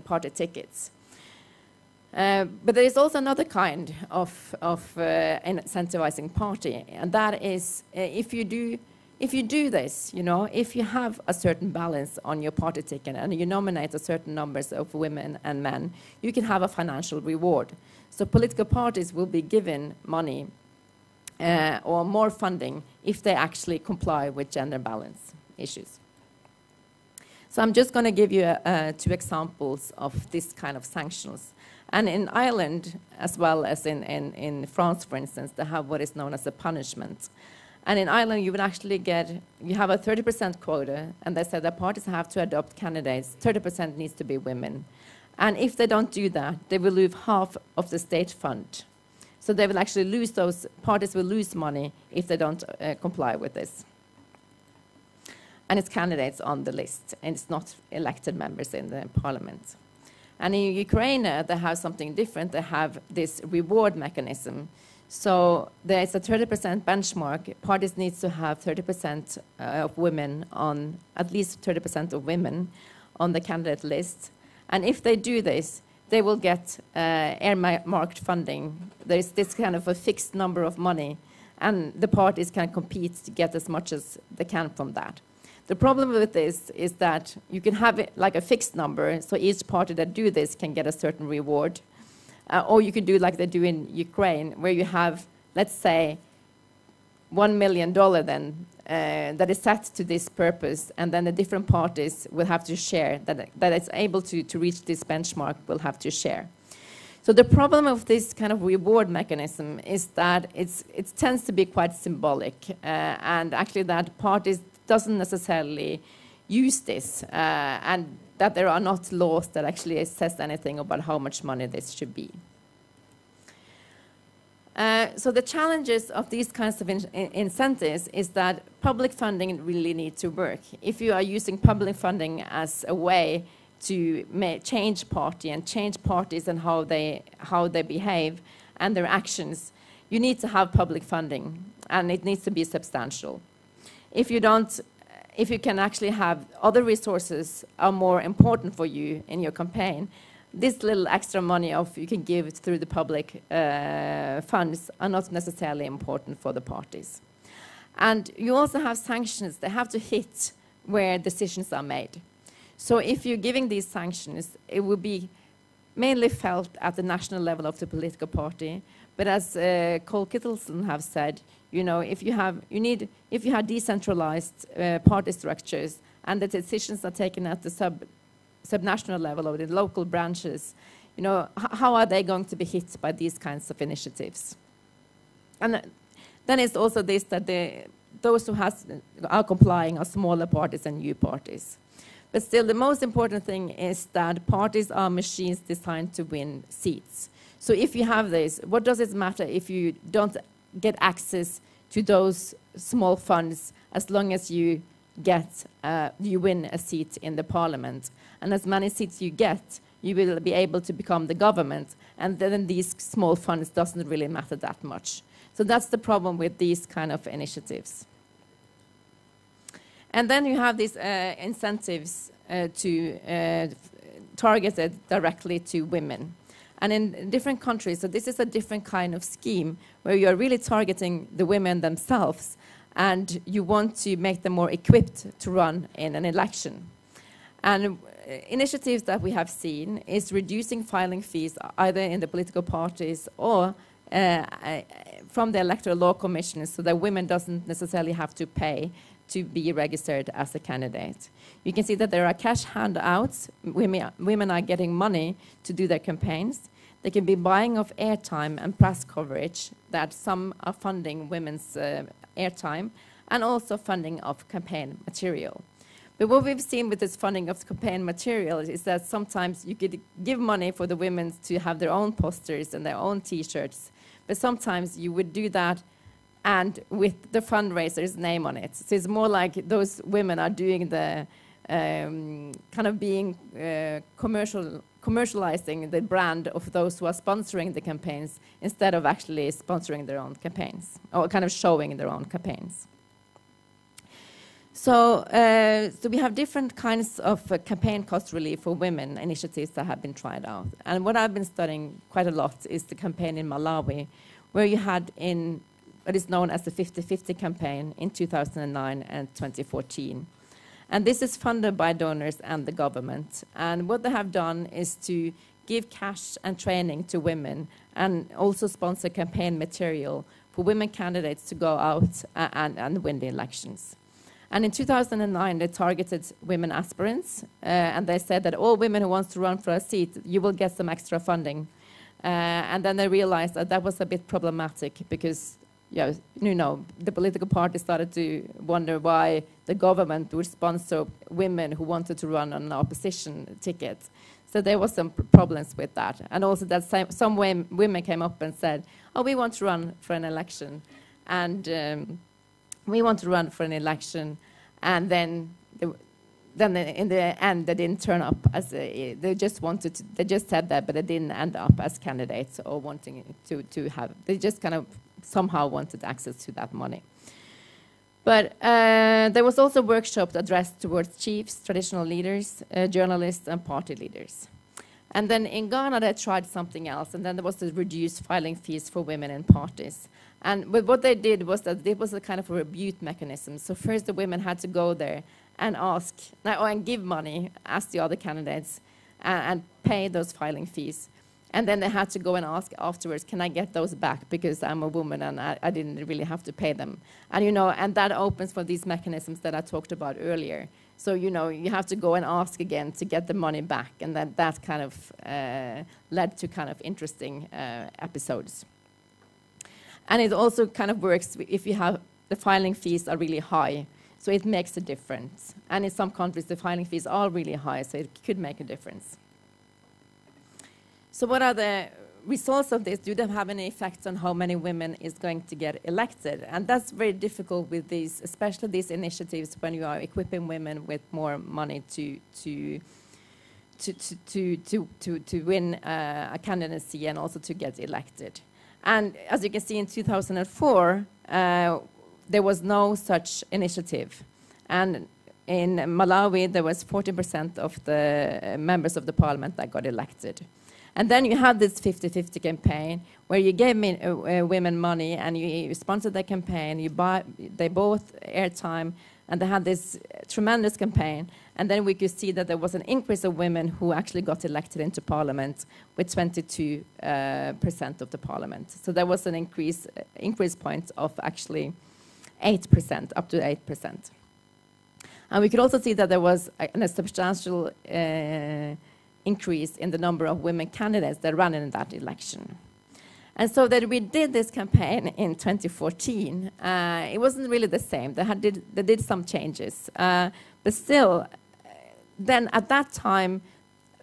party tickets. But there is also another kind of incentivizing party, and that is if you do this, you know, if you have a certain balance on your party ticket and you nominate a certain numbers of women and men, you can have a financial reward. So political parties will be given money or more funding if they actually comply with gender balance issues. So I'm just going to give you two examples of this kind of sanctions. And in Ireland, as well as in France, for instance, they have what is known as a punishment. And in Ireland, you would actually you have a 30% quota, and they said that parties have to adopt candidates, 30% needs to be women. And if they don't do that, they will lose half of the state fund. So they will actually lose parties will lose money if they don't comply with this. And it's candidates on the list, and it's not elected members in the parliament. And in Ukraine, they have something different. They have this reward mechanism. So there's a 30% benchmark. Parties need to have 30% of women on, at least 30% of women on the candidate list. And if they do this, they will get earmarked funding. There's this kind of a fixed number of money, and the parties can compete to get as much as they can from that. The problem with this is that you can have it like a fixed number, so each party that do this can get a certain reward. Or you could do like they do in Ukraine, where you have, let's say, $1 million then that is set to this purpose, and then the different parties will have to share, that is able to reach this benchmark will have to share. So the problem of this kind of reward mechanism is that it tends to be quite symbolic, and actually that parties doesn't necessarily use this, and that there are not laws that actually says anything about how much money this should be. So the challenges of these kinds of incentives is that public funding really needs to work. If you are using public funding as a way to change parties and how they behave and their actions, you need to have public funding, and it needs to be substantial. If you can actually have other resources are more important for you in your campaign, this little extra money you can give through the public funds are not necessarily important for the parties. And you also have sanctions. They have to hit where decisions are made. So if you're giving these sanctions, it will be mainly felt at the national level of the political party. But as Cole Kittleson have said, if you have decentralized party structures and the decisions are taken at the subnational level or the local branches, how are they going to be hit by these kinds of initiatives? And then it's also this, that those who are complying are smaller parties and new parties. But still, the most important thing is that parties are machines designed to win seats. So if you have this, what does it matter if you don't get access to those small funds as long as you win a seat in the parliament? And as many seats you get, you will be able to become the government, and then these small funds doesn't really matter that much. So that's the problem with these kind of initiatives. And then you have these incentives targeted directly to women. And in different countries, so this is a different kind of scheme where you are really targeting the women themselves, and you want to make them more equipped to run in an election. And initiatives that we have seen is reducing filing fees either in the political parties or from the Electoral Law Commission, so that women doesn't necessarily have to pay to be registered as a candidate. You can see that there are cash handouts. Women are getting money to do their campaigns. They can be buying of airtime and press coverage, that some are funding women's airtime, and also funding of campaign material. But what we've seen with this funding of campaign material is that sometimes you could give money for the women to have their own posters and their own T-shirts, but sometimes you would do that and with the fundraiser's name on it. So it's more like those women are doing the kind of being commercializing the brand of those who are sponsoring the campaigns instead of actually sponsoring their own campaigns or kind of showing their own campaigns. So we have different kinds of campaign cost relief for women initiatives that have been tried out. And what I've been studying quite a lot is the campaign in Malawi, where you had in what is known as the 50-50 campaign in 2009 and 2014. And this is funded by donors and the government. And what they have done is to give cash and training to women and also sponsor campaign material for women candidates to go out and win the elections. And in 2009, they targeted women aspirants, and they said that all women who want to run for a seat, you will get some extra funding. And then they realized that that was a bit problematic because, the political party started to wonder why the government would sponsor women who wanted to run on an opposition ticket. So there was some problems with that. And also that some women came up and said, oh, we want to run for an election. And we want to run for an election. And then in the end, they didn't turn up as they just wanted to, they just said that, but they didn't end up as candidates or wanting to have, they just kind of somehow wanted access to that money. But there was also a workshop addressed towards chiefs, traditional leaders, journalists, and party leaders. And then in Ghana, they tried something else, and then there was the reduced filing fees for women in parties. But what they did was that it was a kind of a rebate mechanism. So first the women had to go there and ask, and give money, as the other candidates, and pay those filing fees. And then they had to go and ask afterwards, can I get those back because I'm a woman and I didn't really have to pay them. And, and that opens for these mechanisms that I talked about earlier. So, you have to go and ask again to get the money back. And that kind of led to kind of interesting episodes. And it also kind of works if you have the filing fees are really high. So it makes a difference. And in some countries, the filing fees are really high, so it could make a difference. So what are the results of this? Do they have any effects on how many women is going to get elected? And that's very difficult with these, especially these initiatives when you are equipping women with more money to win a candidacy and also to get elected. And as you can see in 2004, there was no such initiative. And in Malawi, there was 14% of the members of the parliament that got elected. And then you had this 50-50 campaign where you gave women money and you sponsored their campaign, they bought airtime, and they had this tremendous campaign. And then we could see that there was an increase of women who actually got elected into parliament with 22% of the parliament. So there was an increase point of actually 8%, up to 8%. And we could also see that there was a substantial increase in the number of women candidates that ran in that election. And so that we did this campaign in 2014. It wasn't really the same. They did some changes. But still, then at that time,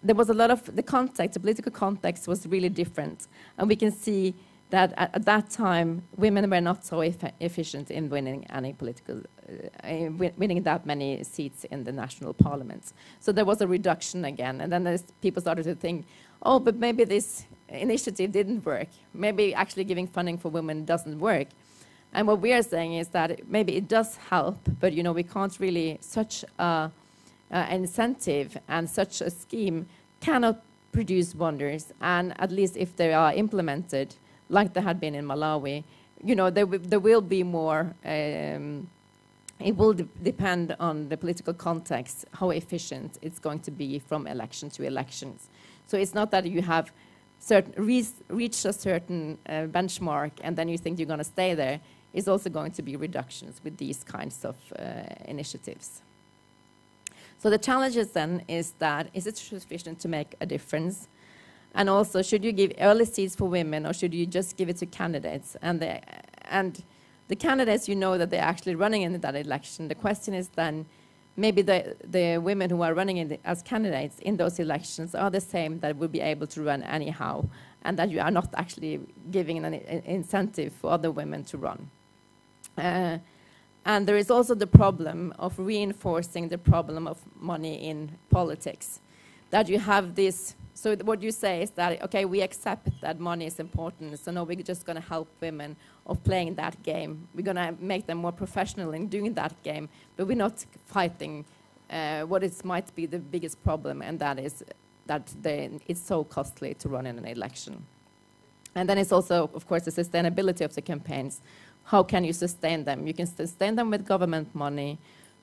there was a lot of the context, the political context was really different. And we can see that at that time, women were not so efficient in winning any political, winning that many seats in the national parliaments. So there was a reduction again. And then people started to think, oh, but maybe this initiative didn't work. Maybe actually giving funding for women doesn't work. And what we are saying is that maybe it does help, but we can't really, such an incentive and such a scheme cannot produce wonders. And at least if they are implemented, like they had been in Malawi, there will be more, it will depend on the political context, how efficient it's going to be from election to elections. So it's not that you have reached a certain benchmark and then you think you're going to stay there. It's also going to be reductions with these kinds of initiatives. So the challenges then is it sufficient to make a difference? And also, should you give early seats for women or should you just give it to candidates? And the candidates, that they're actually running in that election. The question is then, maybe the women who are running as candidates in those elections are the same that will be able to run anyhow, and that you are not actually giving an incentive for other women to run. And there is also the problem of reinforcing the problem of money in politics, that you have this. So what you say is that, okay, we accept that money is important, so now we're just going to help women of playing that game. We're going to make them more professional in doing that game, but we're not fighting what might be the biggest problem, and that is that it's so costly to run in an election. And then it's also, of course, the sustainability of the campaigns. How can you sustain them? You can sustain them with government money.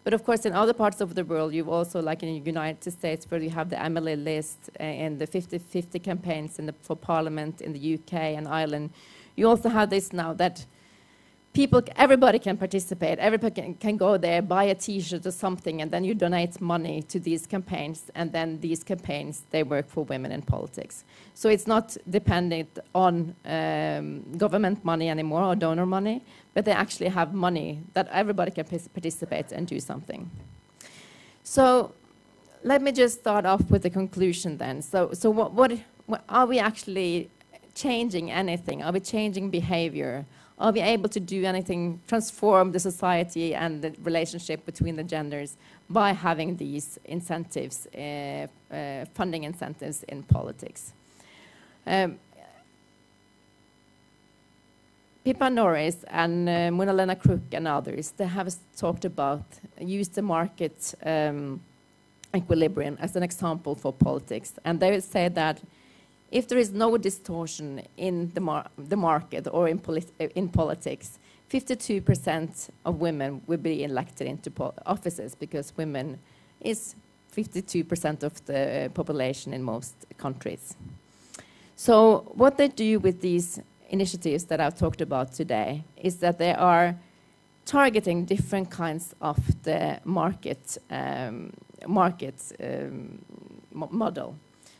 But of course, in other parts of the world, you've also, like in the United States, where you have the Emily list and the 50-50 campaigns for Parliament in the UK and Ireland, you also have this now that everybody can participate. Everybody can go there, buy a T-shirt or something, and then you donate money to these campaigns, and then these campaigns, they work for women in politics. So it's not dependent on government money anymore or donor money, but they actually have money that everybody can participate and do something. So let me just start off with the conclusion then. So what are we actually changing anything? Are we changing behavior? Are we able to do anything, transform the society and the relationship between the genders by having these incentives, funding incentives in politics? Pippa Norris and Mona-Lena Crook and others, they have talked about, use the market equilibrium as an example for politics. And they say that if there is no distortion in the market or in politics, 52% of women will be elected into offices, because women is 52% of the population in most countries. So what they do with these initiatives that I've talked about today is that they are targeting different kinds of the market model.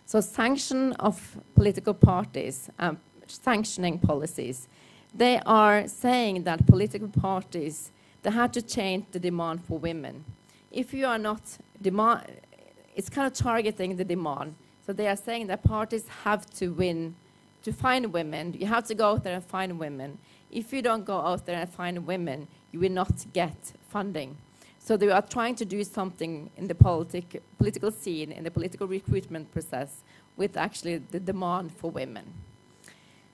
So sanction of political parties, sanctioning policies, they are saying that political parties, they have to change the demand for women. If you are not it's kind of targeting the demand. So they are saying that parties have to win to find women. You have to go out there and find women. If you don't go out there and find women, you will not get funding. So they are trying to do something in the political scene, in the political recruitment process, with actually the demand for women.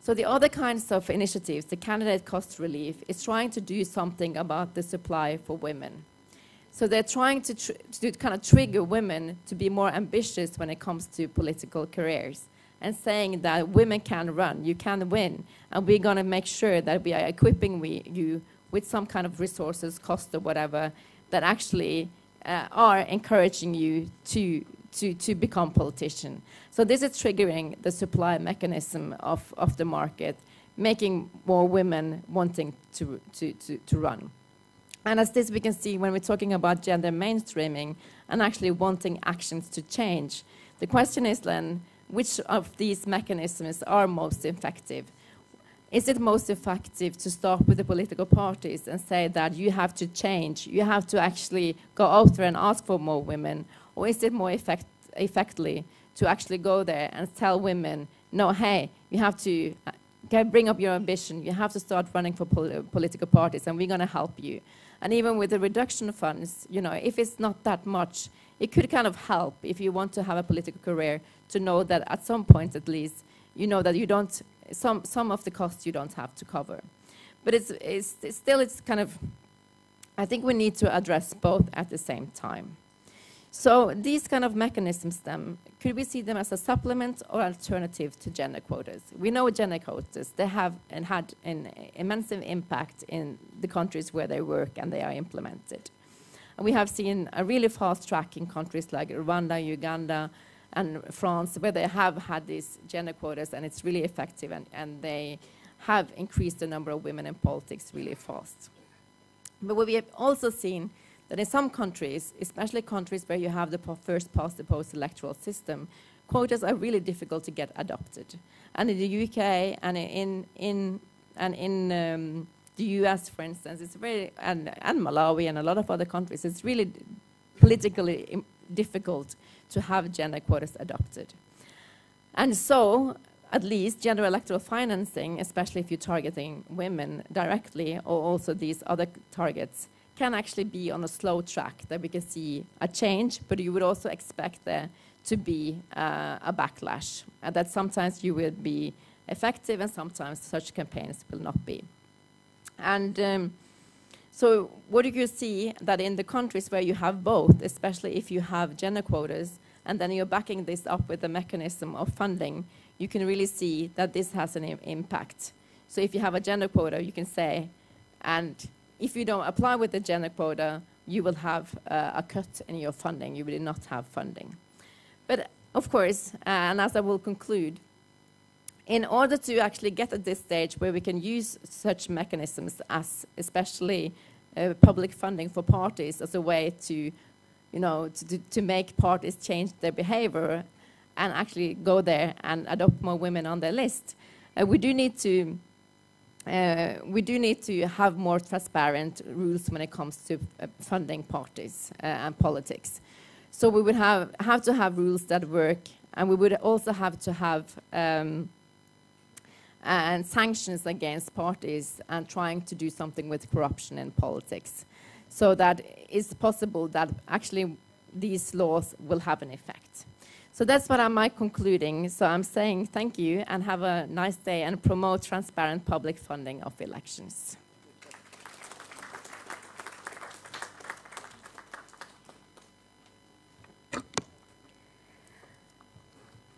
So the other kinds of initiatives, the candidate cost relief, is trying to do something about the supply for women. So they're trying to kind of trigger women to be more ambitious when it comes to political careers, and saying that women can run, you can win, and we're going to make sure that we are equipping you with some kind of resources, cost or whatever, that actually are encouraging you to become politician. So this is triggering the supply mechanism of the market, making more women wanting to run. And as this we can see when we're talking about gender mainstreaming and actually wanting actions to change, the question is then, which of these mechanisms are most effective? Is it most effective to start with the political parties and say that you have to change, you have to actually go out there and ask for more women? Or is it more effectively to actually go there and tell women, no, hey, you have to bring up your ambition, you have to start running for political parties, and we're going to help you. And even with the reduction of funds, you know, if it's not that much, it could kind of help if you want to have a political career to know that at some point at least, you know that you don't, some of the costs you don't have to cover. But it's still kind of, I think we need to address both at the same time. So these kind of mechanisms then, could we see them as a supplement or alternative to gender quotas? We know gender quotas, they have and had an immense impact in the countries where they work and they are implemented. And we have seen a really fast track in countries like Rwanda, Uganda, and France, where they have had these gender quotas, and it's really effective, and they have increased the number of women in politics really fast. But what we have also seen that in some countries, especially countries where you have the first past the post electoral system, quotas are really difficult to get adopted. And in the UK and in the US, for instance, it's very, and Malawi and a lot of other countries, it's really politically difficult to have gender quotas adopted. And so, at least gender electoral financing, especially if you're targeting women directly, or also these other targets, can actually be on a slow track that we can see a change, but you would also expect there to be a backlash, that sometimes you will be effective and sometimes such campaigns will not be. And so what you can see that in the countries where you have both, especially if you have gender quotas, and then you're backing this up with the mechanism of funding, you can really see that this has an impact. So if you have a gender quota, you can say, and if you don't apply with the gender quota, you will have a cut in your funding. You will not have funding. But of course, and as I will conclude, In order to actually get at this stage where we can use such mechanisms as especially public funding for parties as a way to, to make parties change their behavior and actually go there and adopt more women on their list, we do need to have more transparent rules when it comes to funding parties and politics. So we would have to have rules that work, and we would also have to have and sanctions against parties and trying to do something with corruption in politics, so that it's possible that actually these laws will have an effect. So that's what I'm concluding. So I'm saying thank you and have a nice day and promote transparent public funding of elections.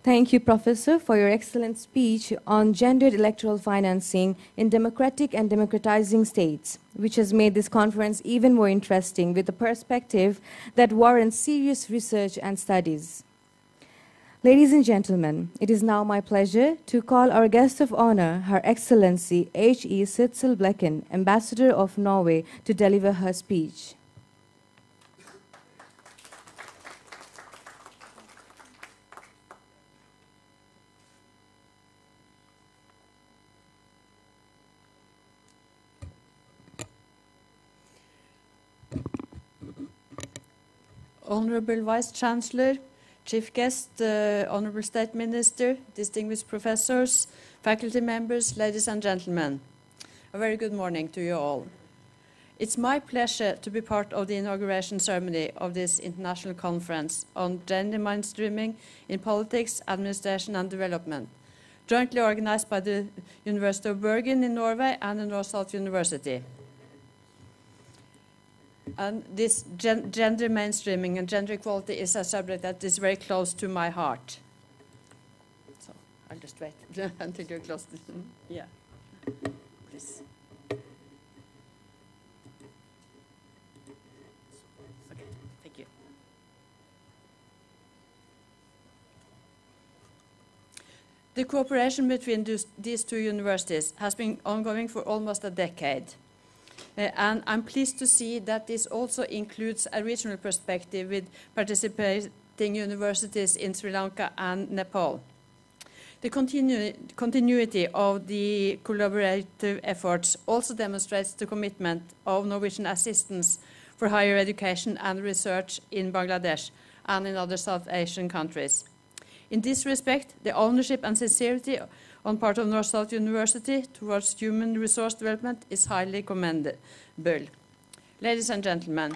Thank you, Professor, for your excellent speech on gendered electoral financing in democratic and democratizing states, which has made this conference even more interesting with a perspective that warrants serious research and studies. Ladies and gentlemen, it is now my pleasure to call our guest of honor, Her Excellency H.E. Sitzel Blekken, Ambassador of Norway, to deliver her speech. Honorable Vice Chancellor, Chief Guest, Honorable State Minister, distinguished professors, faculty members, ladies and gentlemen, a very good morning to you all. It's my pleasure to be part of the inauguration ceremony of this international conference on gender mainstreaming in politics, administration and development, jointly organized by the University of Bergen in Norway and the North-South University. And this gender mainstreaming and gender equality is a subject that is very close to my heart. So I'll just wait until you're close to yeah, please. Okay, thank you. The cooperation between these two universities has been ongoing for almost a decade. And I'm pleased to see that this also includes a regional perspective with participating universities in Sri Lanka and Nepal. The continuity of the collaborative efforts also demonstrates the commitment of Norwegian assistance for higher education and research in Bangladesh and in other South Asian countries. In this respect, the ownership and sincerity on part of North-South University towards human resource development is highly commendable. Ladies and gentlemen,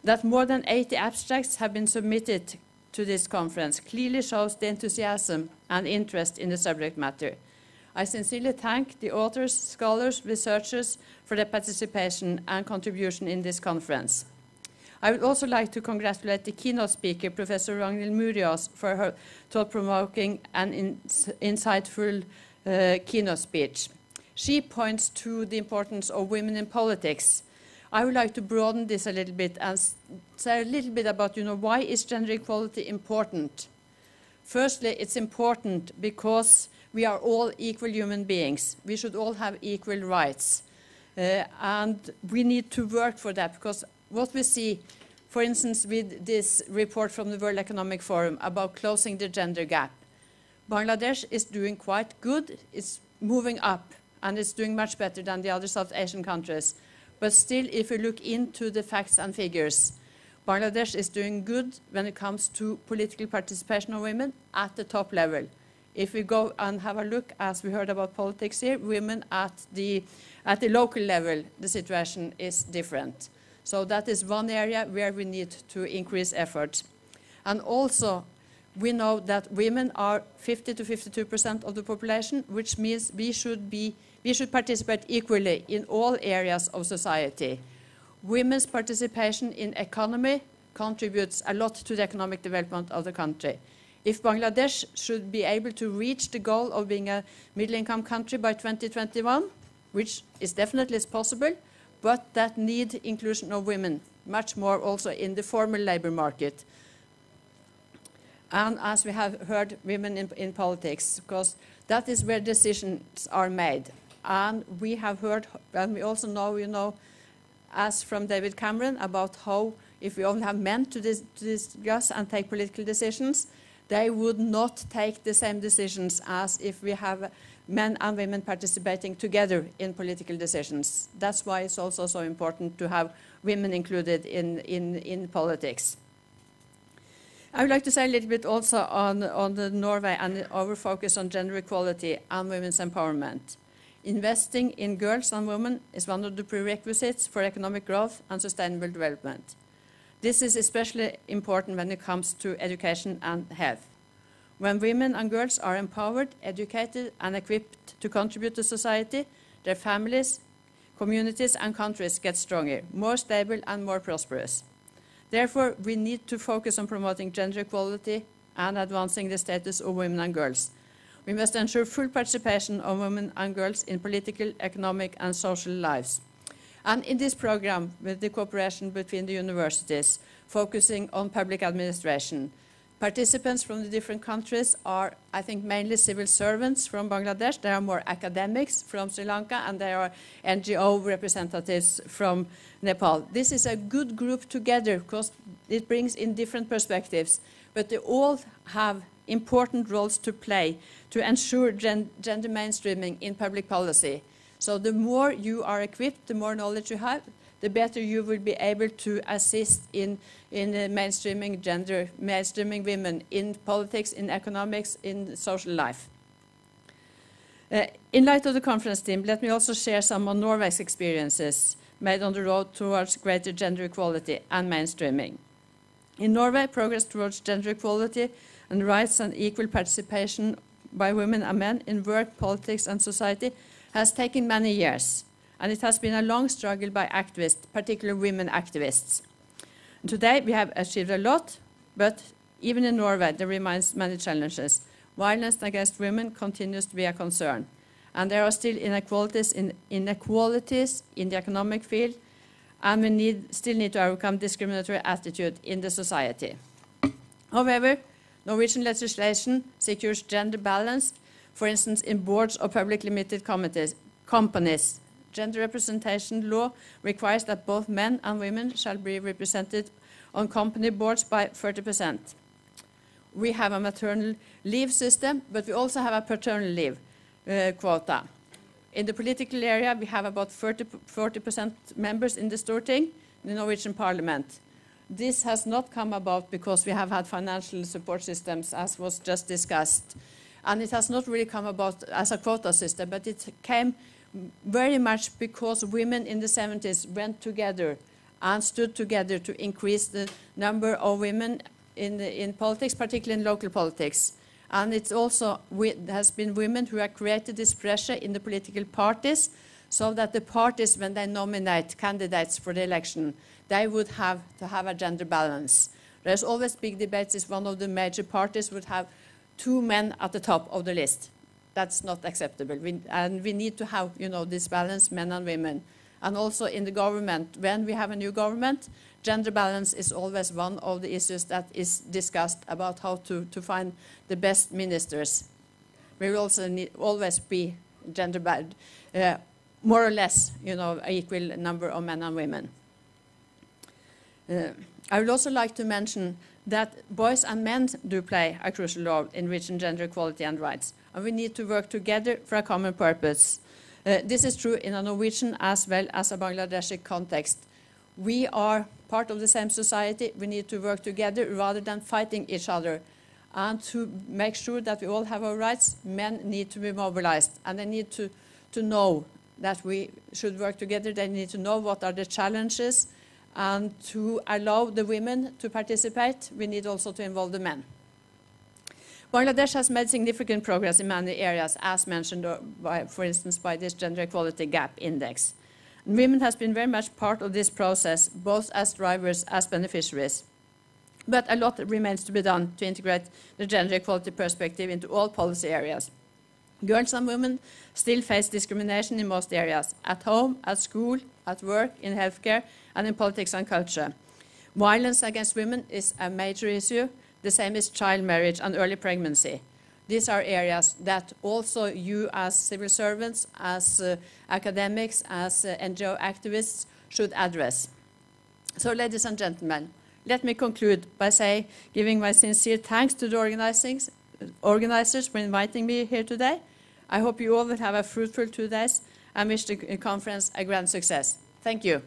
that more than 80 abstracts have been submitted to this conference clearly shows the enthusiasm and interest in the subject matter. I sincerely thank the authors, scholars, researchers for their participation and contribution in this conference. I would also like to congratulate the keynote speaker, Professor Ragnhild Muriås, for her thought-provoking and insightful keynote speech. She points to the importance of women in politics. I would like to broaden this a little bit and say a little bit about, why is gender equality important? Firstly, it's important because we are all equal human beings. We should all have equal rights. And we need to work for that, because what we see, for instance, with this report from the World Economic Forum about closing the gender gap, Bangladesh is doing quite good. It's moving up, and it's doing much better than the other South Asian countries. But still, if you look into the facts and figures, Bangladesh is doing good when it comes to political participation of women at the top level. If we go and have a look, as we heard about politics here, women at the local level, the situation is different. So that is one area where we need to increase efforts. And also, we know that women are 50 to 52% of the population, which means we should participate equally in all areas of society. Women's participation in economy contributes a lot to the economic development of the country. If Bangladesh should be able to reach the goal of being a middle-income country by 2021, which is definitely possible, but that need inclusion of women much more also in the formal labor market. and as we have heard, women in politics, because that is where decisions are made. And we have heard, and we also know, you know, as from David Cameron, about how if we only have men to discuss and take political decisions, they would not take the same decisions as if we have men and women participating together in political decisions. That's why it's also so important to have women included in politics. I would like to say a little bit also on the Norway and our focus on gender equality and women's empowerment. Investing in girls and women is one of the prerequisites for economic growth and sustainable development. This is especially important when it comes to education and health. When women and girls are empowered, educated, and equipped to contribute to society, their families, communities, and countries get stronger, more stable, and more prosperous. Therefore, we need to focus on promoting gender equality and advancing the status of women and girls. We must ensure full participation of women and girls in political, economic, and social lives. And in this program, with the cooperation between the universities, focusing on public administration, participants from the different countries are, I think, mainly civil servants from Bangladesh. There are more academics from Sri Lanka, and there are NGO representatives from Nepal. This is a good group together because it brings in different perspectives, but they all have important roles to play to ensure gender mainstreaming in public policy. So the more you are equipped, the more knowledge you have, the better you will be able to assist in mainstreaming women in politics, in economics, in social life. In light of the conference theme, let me also share some of Norway's experiences made on the road towards greater gender equality and mainstreaming. In Norway, progress towards gender equality and rights and equal participation by women and men in work, politics, and society has taken many years, and it has been a long struggle by activists, particularly women activists. Today, we have achieved a lot, but even in Norway, there remains many challenges. Violence against women continues to be a concern, and there are still inequalities in the economic field, and we still need to overcome discriminatory attitude in the society. However, Norwegian legislation secures gender balance, for instance, in boards of public limited companies. Gender representation law requires that both men and women shall be represented on company boards by 30%. We have a maternal leave system, but we also have a paternal leave quota. In the political area, we have about 40% members in the Storting, the Norwegian Parliament. This has not come about because we have had financial support systems, as was just discussed. And it has not really come about as a quota system, but it came very much because women in the 70s went together and stood together to increase the number of women in politics, particularly in local politics. And it's also has been women who have created this pressure in the political parties so that the parties, when they nominate candidates for the election, they would have to have a gender balance. There's always big debates if one of the major parties would have 2 men at the top of the list. That's not acceptable. We need to have, this balance, men and women. And also in the government, when we have a new government, gender balance is always one of the issues that is discussed about how to find the best ministers. We will also always be gender balanced, more or less, an equal number of men and women. I would also like to mention that boys and men do play a crucial role in reaching gender equality and rights, and we need to work together for a common purpose. This is true in a Norwegian as well as a Bangladeshi context. We are part of the same society. We need to work together rather than fighting each other. And to make sure that we all have our rights, men need to be mobilized, and they need to know that we should work together. They need to know what are the challenges, and to allow the women to participate, we need also to involve the men. Bangladesh has made significant progress in many areas, as mentioned, for instance, by this Gender Equality Gap Index. And women has been very much part of this process, both as drivers, as beneficiaries. But a lot remains to be done to integrate the gender equality perspective into all policy areas. Girls and women still face discrimination in most areas, at home, at school, at work, in healthcare, and in politics and culture. Violence against women is a major issue. The same is child marriage and early pregnancy. These are areas that also you as civil servants, as academics, as NGO activists should address. So, ladies and gentlemen, let me conclude by giving my sincere thanks to the organizers for inviting me here today. I hope you all will have a fruitful 2 days and wish the conference a grand success. Thank you.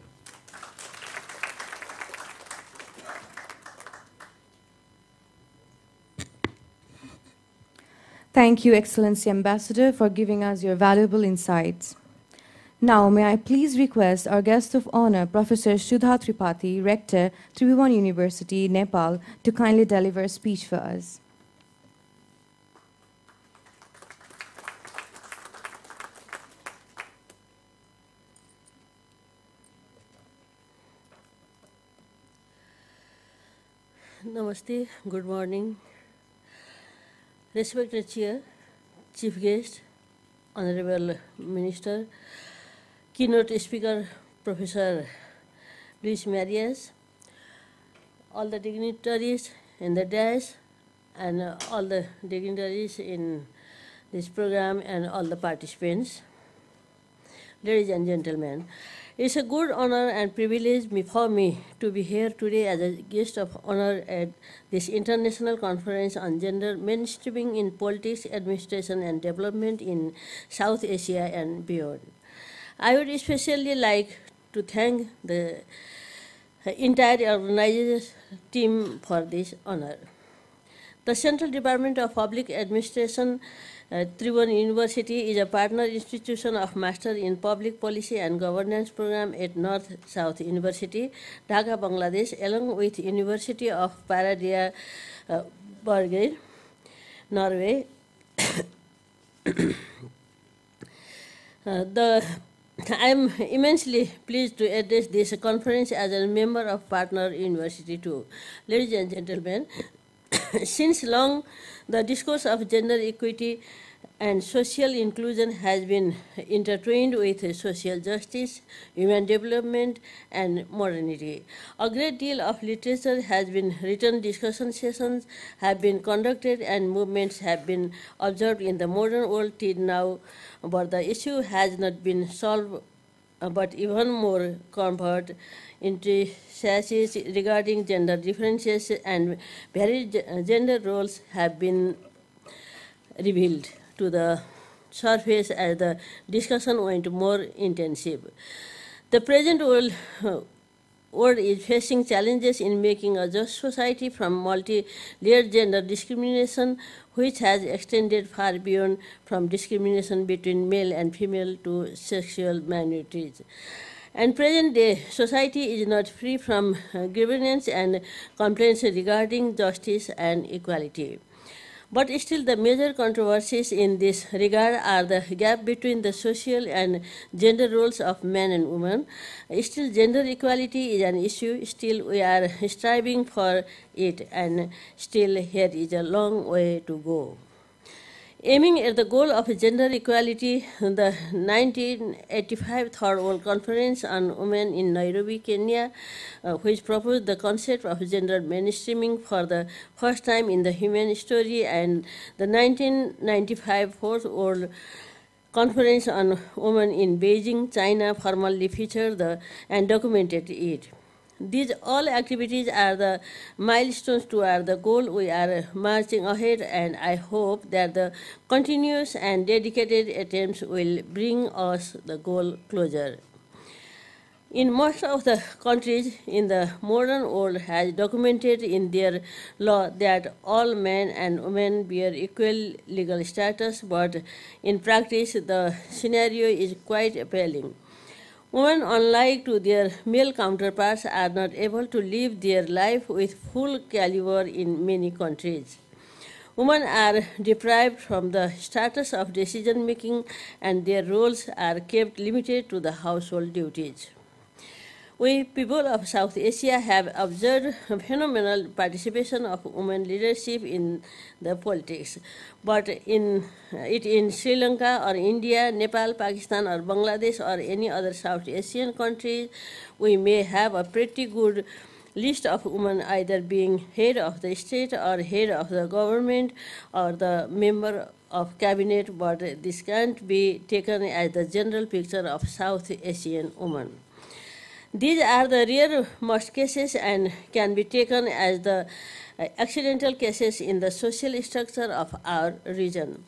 Thank you, Excellency Ambassador, for giving us your valuable insights. Now, may I please request our guest of honor, Professor Sudha Tripathi, Rector, Tribhuvan University, Nepal, to kindly deliver a speech for us. Namaste, good morning. Respected Chair, Chief Guest, Honorable Minister, Keynote Speaker, Professor Luis Marias, all the dignitaries in the dais, and all the dignitaries in this program, and all the participants. Ladies and gentlemen, it's a good honor and privilege for me to be here today as a guest of honor at this international conference on gender mainstreaming in politics, administration, and development in South Asia and beyond. I would especially like to thank the entire organizers team for this honor. The Central Department of Public Administration, Tribhuvan University, is a partner institution of Master in Public Policy and Governance program at North-South University, Dhaka, Bangladesh, along with University of Paradia, Bergen, Norway. I am immensely pleased to address this conference as a member of partner university too. Ladies and gentlemen, since long, the discourse of gender equity and social inclusion has been intertwined with social justice, human development, and modernity. A great deal of literature has been written, discussion sessions have been conducted, and movements have been observed in the modern world till now, but the issue has not been solved, but even more convert into intricacies regarding gender differences and varied gender roles have been revealed to the surface as the discussion went more intensive. The present world is facing challenges in making a just society from multi-layered gender discrimination, which has extended far beyond from discrimination between male and female to sexual minorities. And present-day society is not free from grievance and complaints regarding justice and equality. But still the major controversies in this regard are the gap between the social and gender roles of men and women. Still gender equality is an issue, still we are striving for it, and still here is a long way to go. Aiming at the goal of gender equality, the 1985 Third World Conference on Women in Nairobi, Kenya, which proposed the concept of gender mainstreaming for the first time in the human story, and the 1995 Fourth World Conference on Women in Beijing, China, formally featured and documented it. These all activities are the milestones toward the goal we are marching ahead, and I hope that the continuous and dedicated attempts will bring us the goal closer. In most of the countries in the modern world has documented in their law that all men and women bear equal legal status, but in practice the scenario is quite appalling. Women, unlike to their male counterparts, are not able to live their life with full caliber in many countries. Women are deprived from the status of decision-making, and their roles are kept limited to the household duties. We people of South Asia have observed phenomenal participation of women leadership in the politics, but in Sri Lanka or India, Nepal, Pakistan or Bangladesh or any other South Asian countries, we may have a pretty good list of women either being head of the state or head of the government or the member of cabinet, but this can't be taken as the general picture of South Asian women. These are the rarest cases and can be taken as the accidental cases in the social structure of our region.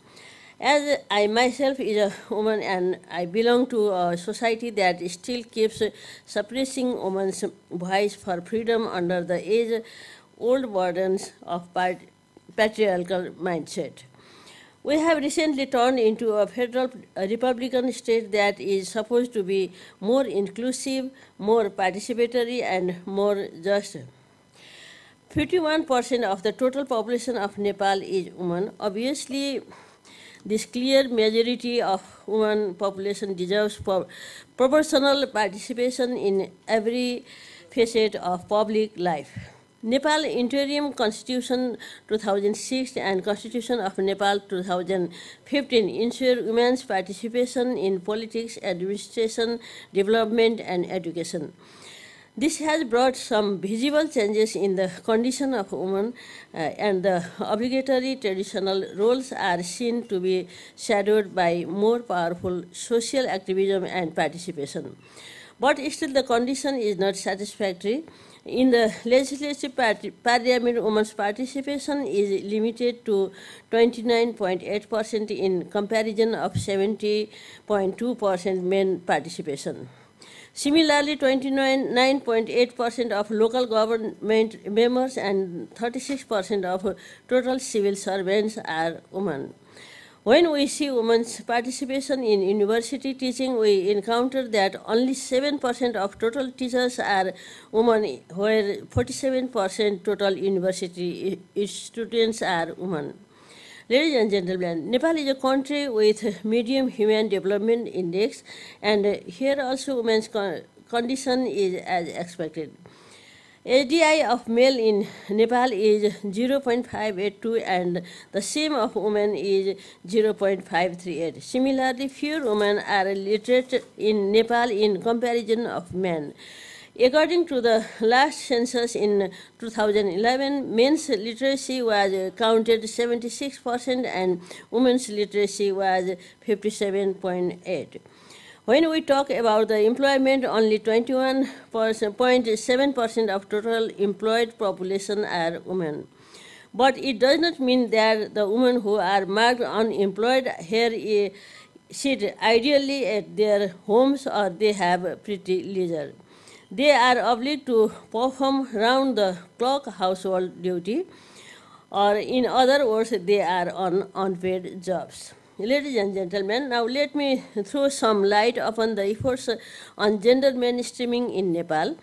As I myself is a woman and I belong to a society that still keeps suppressing women's voice for freedom under the age-old burdens of patriarchal mindset. We have recently turned into a federal Republican state that is supposed to be more inclusive, more participatory, and more just. 51% of the total population of Nepal is women. Obviously, this clear majority of women population deserves proportional participation in every facet of public life. Nepal Interim Constitution 2006 and Constitution of Nepal 2015 ensure women's participation in politics, administration, development, and education. This has brought some visible changes in the condition of women, and the obligatory traditional roles are seen to be shadowed by more powerful social activism and participation. But still the condition is not satisfactory. In the legislative parliament, women's participation is limited to 29.8% in comparison of 70.2% men participation. Similarly, 29.8% of local government members and 36% of total civil servants are women. When we see women's participation in university teaching, we encounter that only 7% of total teachers are women, where 47% total university students are women. Ladies and gentlemen, Nepal is a country with medium human development index, and here also women's condition is as expected. ADI of male in Nepal is 0.582 and the same of women is 0.538. Similarly, fewer women are literate in Nepal in comparison of men. According to the last census in 2011, men's literacy was counted 76% and women's literacy was 57.8%. When we talk about the employment, only 21.7% of total employed population are women. But it does not mean that the women who are marked unemployed here sit ideally at their homes or they have pretty leisure. They are obliged to perform round-the-clock household duty, or in other words, they are on unpaid jobs. Ladies and gentlemen, now let me throw some light upon the efforts on gender mainstreaming in Nepal.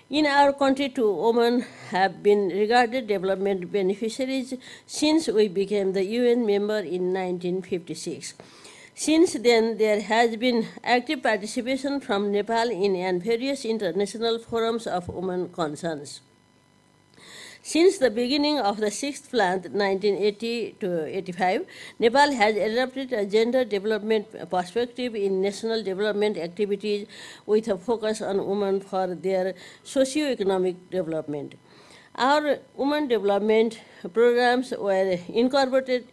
In our country, too, women have been regarded development beneficiaries since we became the UN member in 1956. Since then, there has been active participation from Nepal in various international forums of women concerns. Since the beginning of the sixth plan, 1980 to 85, Nepal has adopted a gender development perspective in national development activities with a focus on women for their socio-economic development. Our women development programs were incorporated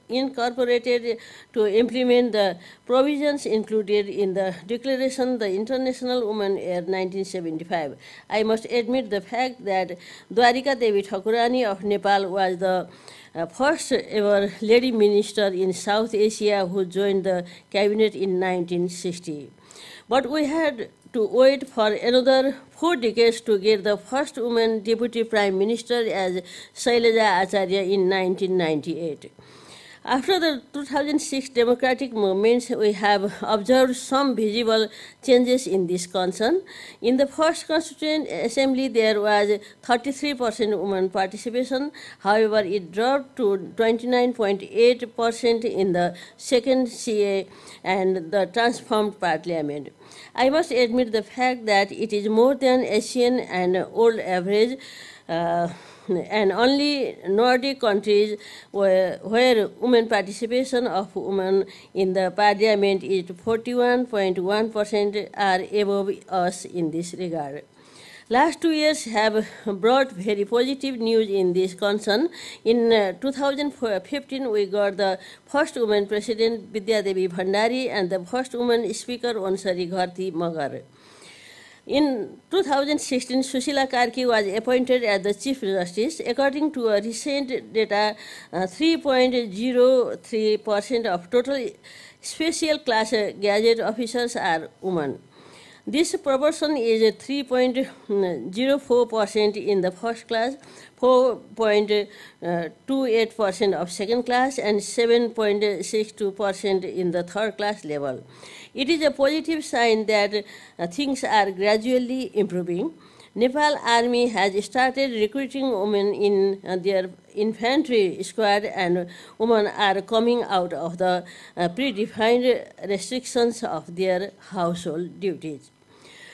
to implement the provisions included in the Declaration, the International Women Year 1975. I must admit the fact that Dwarika Devi Thakurani of Nepal was the first ever lady minister in South Asia who joined the cabinet in 1960. But we had to wait for another 4 decades to get the first woman deputy prime minister as Shailaja Acharya in 1998. After the 2006 democratic movements, we have observed some visible changes in this concern. In the first Constituent Assembly, there was 33% women participation. However, it dropped to 29.8% in the second CA and the transformed parliament. I must admit the fact that it is more than Asian and old average, and only Nordic countries where women participation of women in the parliament is 41.1% are above us in this regard. Last 2 years have brought very positive news in this concern. In 2015, we got the first woman president, Vidya Devi Bhandari, and the first woman speaker, Onsari Gharti Magar. In 2016, Sushila Karki was appointed as the Chief Justice. According to a recent data, 3.03% of total special class gazette officers are women. This proportion is 3.04% in the first class, 4.28% of second class, and 7.62% in the third class level. It is a positive sign that things are gradually improving. Nepal Army has started recruiting women in their infantry squad, and women are coming out of the predefined restrictions of their household duties.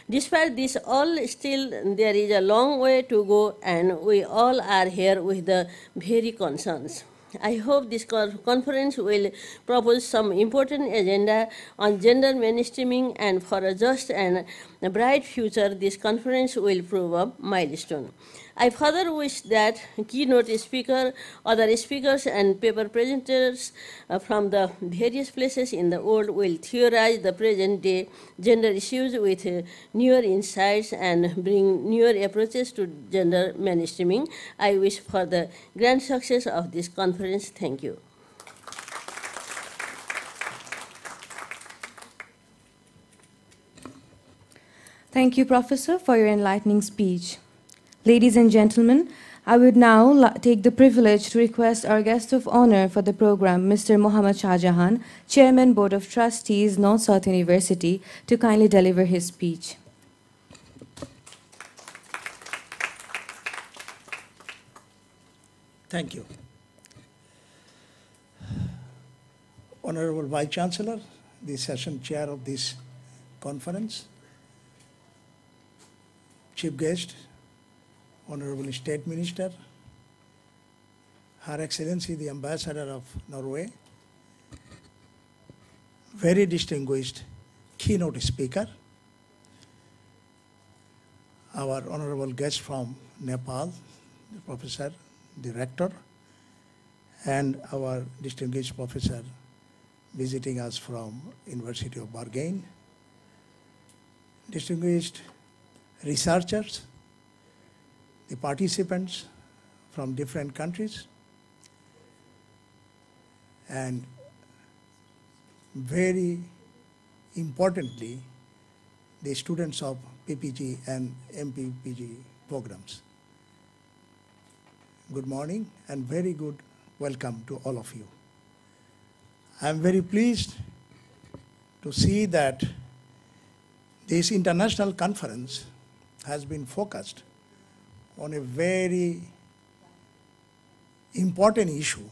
Despite this all, still there is a long way to go, and we all are here with the very concerns. I hope this conference will propose some important agenda on gender mainstreaming, and for a just and a bright future, this conference will prove a milestone. I further wish that keynote speaker, other speakers, and paper presenters from the various places in the world will theorize the present-day gender issues with newer insights and bring newer approaches to gender mainstreaming. I wish for the grand success of this conference. Thank you. Thank you, Professor, for your enlightening speech. Ladies and gentlemen, I would now take the privilege to request our guest of honor for the program, Mr. Mohammad Shahjahan, Chairman, Board of Trustees, North-South University, to kindly deliver his speech. Thank you. Honorable Vice Chancellor, the session chair of this conference, Chief Guest, Honorable State Minister, Her Excellency the Ambassador of Norway, very distinguished keynote speaker, our honorable guest from Nepal, the Professor, the Rector, and our distinguished professor visiting us from University of Bargain, distinguished researchers, the participants from different countries, and very importantly, the students of PPG and MPPG programs. Good morning and very good welcome to all of you. I am very pleased to see that this international conference has been focused on a very important issue,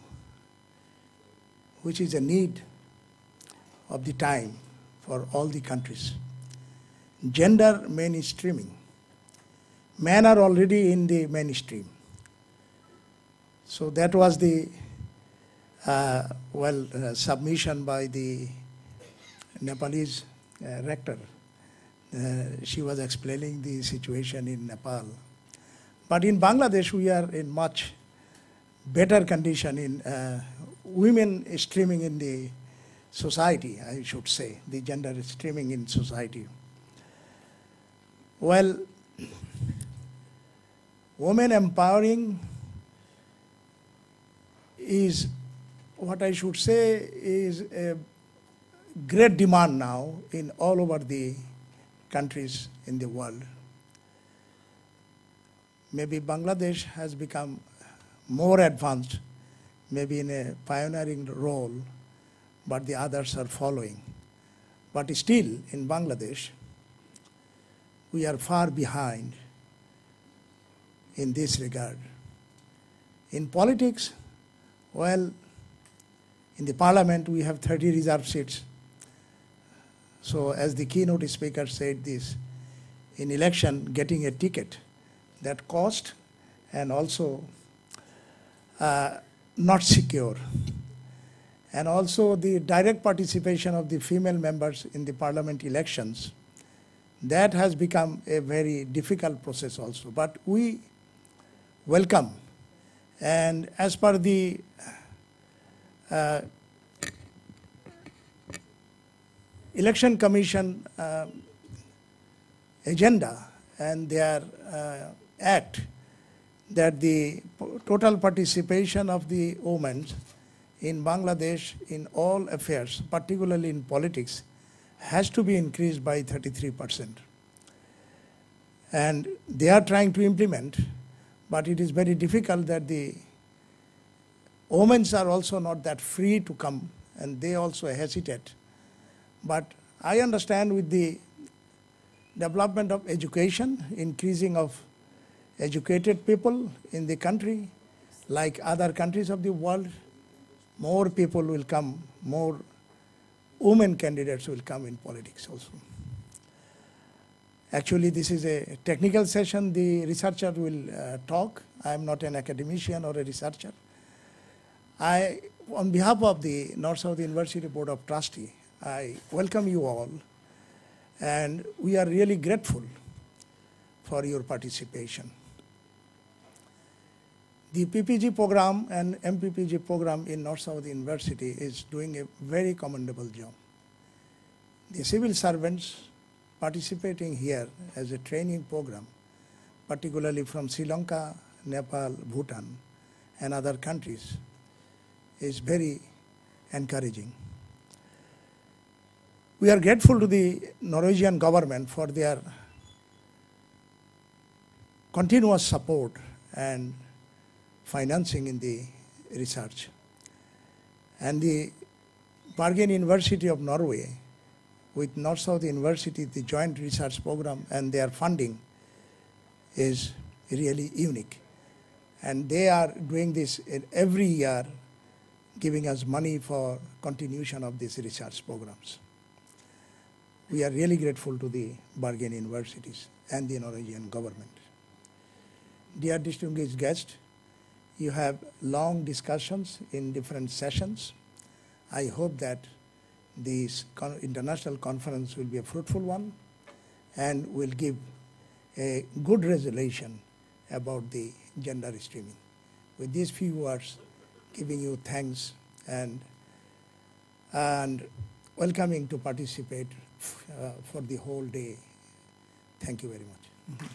which is a need of the time for all the countries. Gender mainstreaming. Men are already in the mainstream. So that was the submission by the Nepalese rector. She was explaining the situation in Nepal. But in Bangladesh, we are in much better condition in women streaming in the society, I should say, the gender streaming in society. Well, women empowering is what I should say is a great demand now in all over the countries in the world. Maybe Bangladesh has become more advanced, maybe in a pioneering role, but the others are following. But still, in Bangladesh, we are far behind in this regard. In politics, well, in the parliament, we have 30 reserved seats. So as the keynote speaker said this, in election, getting a ticket, that cost and also not secure. And also the direct participation of the female members in the parliament elections, That has become a very difficult process also. But we welcome, and as per the Election Commission agenda and their act, that the total participation of the women in Bangladesh in all affairs, particularly in politics, has to be increased by 33%. And they are trying to implement, but it is very difficult that the women are also not that free to come, and they also hesitate. But I understand with the development of education, increasing of educated people in the country, like other countries of the world, more people will come, more women candidates will come in politics also. Actually, this is a technical session. The researcher will talk. I am not an academician or a researcher. On behalf of the North-South University Board of Trustees, I welcome you all, and we are really grateful for your participation. The PPG program and MPPG program in North-South University is doing a very commendable job. The civil servants participating here as a training program, particularly from Sri Lanka, Nepal, Bhutan, and other countries, is very encouraging. We are grateful to the Norwegian government for their continuous support and financing in the research. And the Bergen University of Norway with North-South University, the joint research program and their funding is really unique. And they are doing this every year, giving us money for continuation of these research programs. We are really grateful to the Bergen universities and the Norwegian government. Dear distinguished guests, you have long discussions in different sessions. I hope that this international conference will be a fruitful one and will give a good resolution about the gender streaming. With these few words, giving you thanks and welcoming to participate for the whole day. Thank you very much.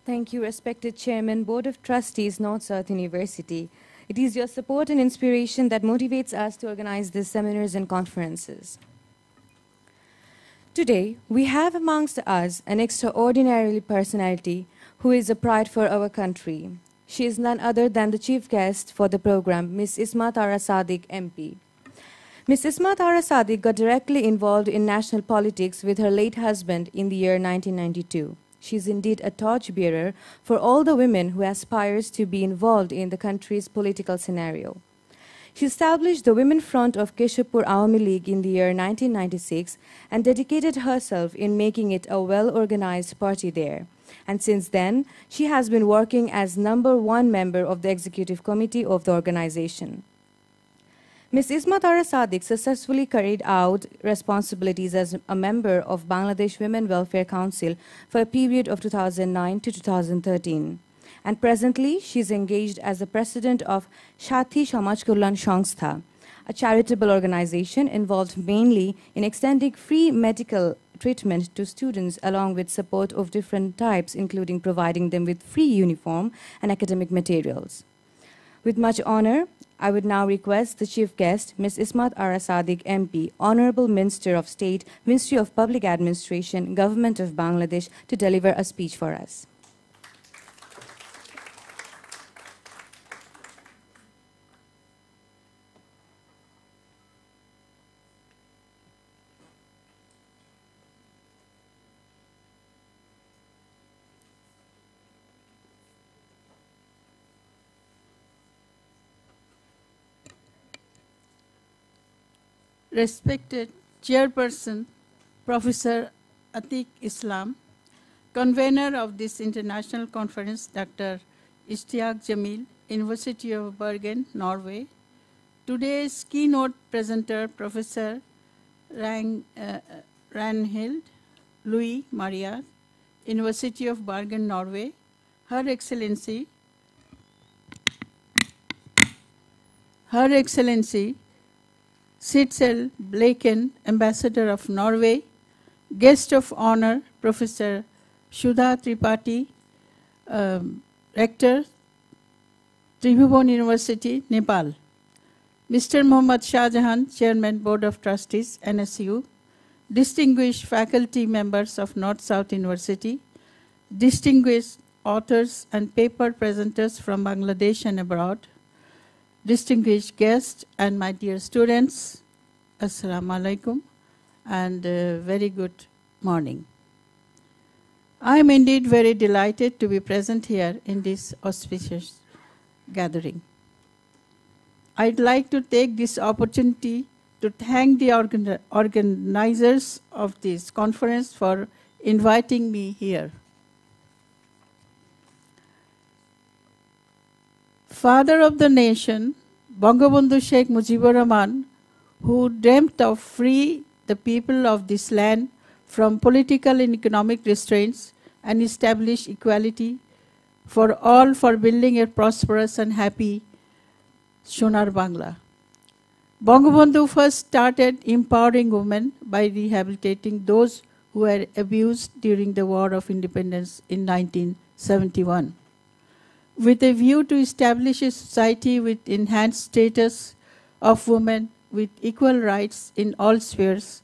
Thank you, respected Chairman, Board of Trustees, North-South University. It is your support and inspiration that motivates us to organize these seminars and conferences. Today, we have amongst us an extraordinary personality who is a pride for our country. She is none other than the chief guest for the program, Ms. Ismat Ara Sadiq, MP. Ms. Ismat Ara Sadiq got directly involved in national politics with her late husband in the year 1992. She is indeed a torchbearer for all the women who aspires to be involved in the country's political scenario. She established the Women Front of Keshapur Awami League in the year 1996 and dedicated herself in making it a well-organized party there. And since then, she has been working as #1 member of the executive committee of the organization. Ms. Ismat Ara Sadiq successfully carried out responsibilities as a member of Bangladesh Women Welfare Council for a period of 2009 to 2013. And presently, she is engaged as the president of Shathi Samaj Kalyan Sangstha, a charitable organization involved mainly in extending free medical treatment to students along with support of different types, including providing them with free uniform and academic materials. With much honor, I would now request the chief guest, Ms. Ismat Ara Sadiq, MP, Honorable Minister of State, Ministry of Public Administration, Government of Bangladesh, to deliver a speech for us. Respected Chairperson, Professor Atiq Islam, Convener of this international conference, Dr. Ishtiaq Jamil, University of Bergen, Norway, Today's keynote presenter, Professor Ranhild Louis Maria, University of Bergen, Norway, Her Excellency Sitzel Blaken, Ambassador of Norway, Guest of Honor, Professor Sudha Tripathi, Rector, Tribhuvan University, Nepal, Mr. Mohammad Shah Jahan, Chairman, Board of Trustees, NSU, distinguished faculty members of North-South University, distinguished authors and paper presenters from Bangladesh and abroad, distinguished guests and my dear students, Assalamu alaikum, and very good morning. I am indeed very delighted to be present here in this auspicious gathering. I'd like to take this opportunity to thank the organizers of this conference for inviting me here. Father of the nation, Bangabandhu Sheikh Mujibur Rahman, who dreamt of free the people of this land from political and economic restraints and establish equality for all for building a prosperous and happy Sonar Bangla. Bangabandhu first started empowering women by rehabilitating those who were abused during the War of Independence in 1971. With a view to establish a society with enhanced status of women with equal rights in all spheres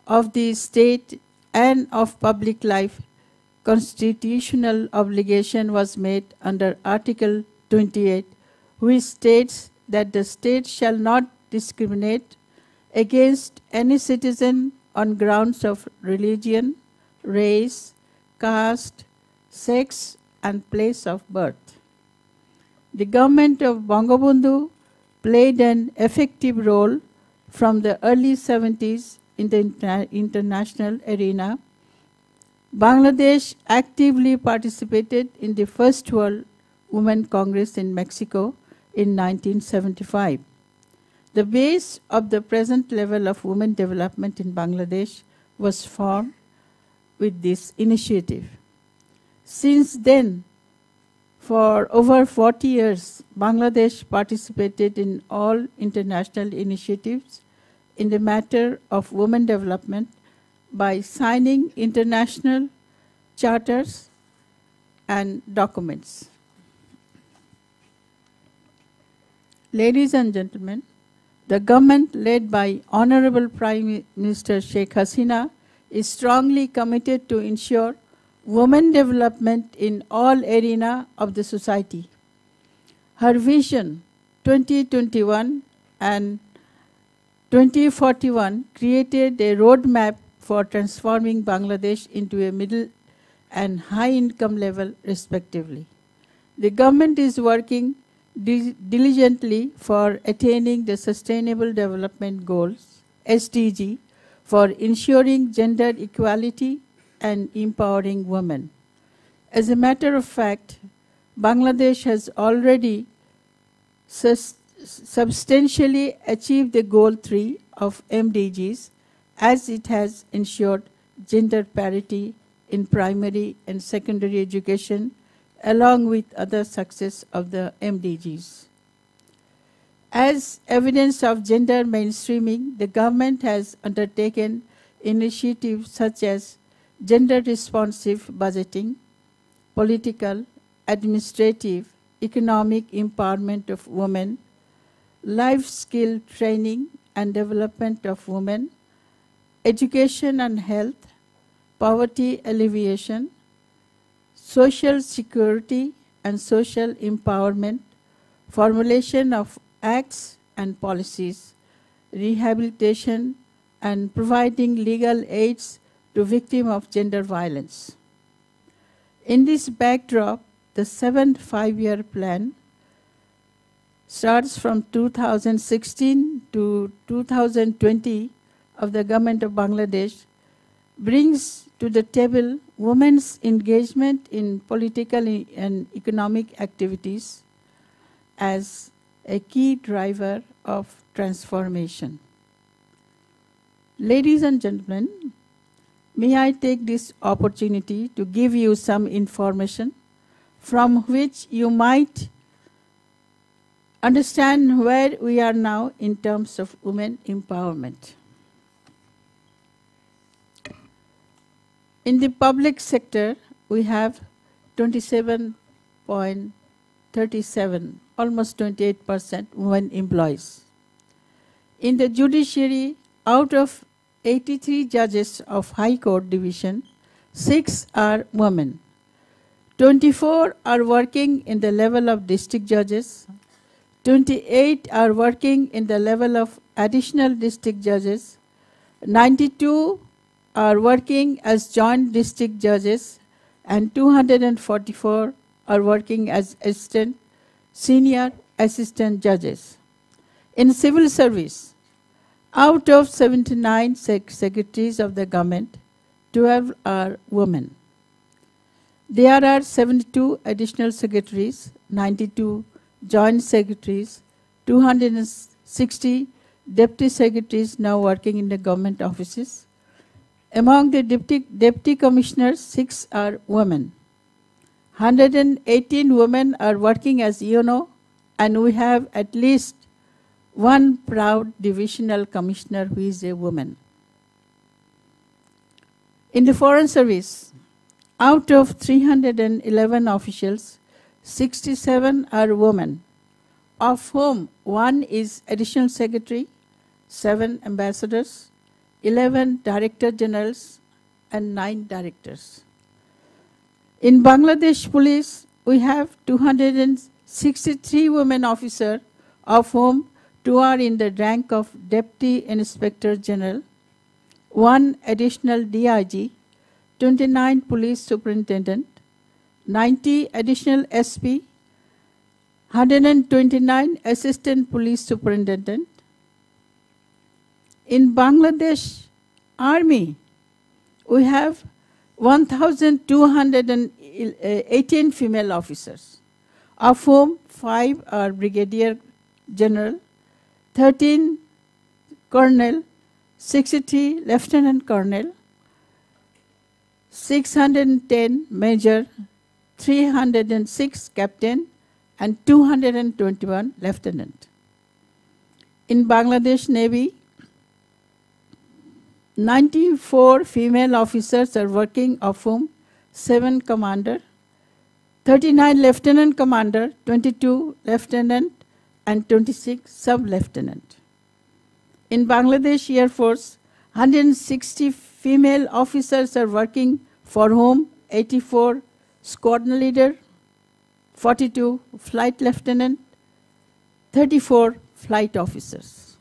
of the state and of public life, constitutional obligation was made under Article 28, which states that the state shall not discriminate against any citizen on grounds of religion, race, caste, sex, and place of birth. The government of Bangabandhu played an effective role from the early 70s in the international arena. Bangladesh actively participated in the First World Women Congress in Mexico in 1975. The base of the present level of women development in Bangladesh was formed with this initiative. Since then, for over 40 years, Bangladesh participated in all international initiatives in the matter of women development by signing international charters and documents. Ladies and gentlemen, the government led by Honorable Prime Minister Sheikh Hasina is strongly committed to ensure women development in all areas of the society. Her vision 2021 and 2041 created a roadmap for transforming Bangladesh into a middle and high income level respectively. The government is working diligently for attaining the Sustainable Development Goals, SDG, for ensuring gender equality and empowering women. As a matter of fact, Bangladesh has already substantially achieved the goal 3 of MDGs, as it has ensured gender parity in primary and secondary education, along with other success of the MDGs. As evidence of gender mainstreaming, the government has undertaken initiatives such as gender-responsive budgeting, political, administrative, economic empowerment of women, life skill training and development of women, education and health, poverty alleviation, social security and social empowerment, formulation of acts and policies, rehabilitation, and providing legal aids to victims of gender violence. In this backdrop, the 7th five-year plan starts from 2016 to 2020 of the government of Bangladesh, brings to the table women's engagement in political and economic activities as a key driver of transformation. Ladies and gentlemen, may I take this opportunity to give you some information from which you might understand where we are now in terms of women empowerment. In the public sector, we have 27.37, almost 28% women employees. In the judiciary, out of 83 judges of High Court Division, 6 are women. 24 are working in the level of district judges. 28 are working in the level of additional district judges. 92 are working as joint district judges, and 244 are working as senior assistant judges. In civil service, out of 79 secretaries of the government, 12 are women. There are 72 additional secretaries, 92 joint secretaries, 260 deputy secretaries now working in the government offices. Among the deputy commissioners, 6 are women. 118 women are working as EONO, and we have at least one proud divisional commissioner who is a woman. In the foreign service, out of 311 officials, 67 are women, of whom 1 is additional secretary, 7 ambassadors, 11 director generals, and 9 directors. In Bangladesh Police, we have 263 women officers, of whom 2 are in the rank of Deputy Inspector General, 1 additional DIG, 29 police superintendent, 90 additional SP, 129 assistant police superintendent. In Bangladesh Army, we have 1,218 female officers, of whom 5 are brigadier general, 13 colonel, 63 lieutenant colonel, 610 major, 306 captain, and 221 lieutenant. In Bangladesh Navy, 94 female officers are working, of whom 7 commander, 39 lieutenant commander, 22 lieutenant, and 26 sub-lieutenant. In Bangladesh Air Force, 160 female officers are working, for whom 84 squadron leader, 42 flight lieutenant, 34 flight officers.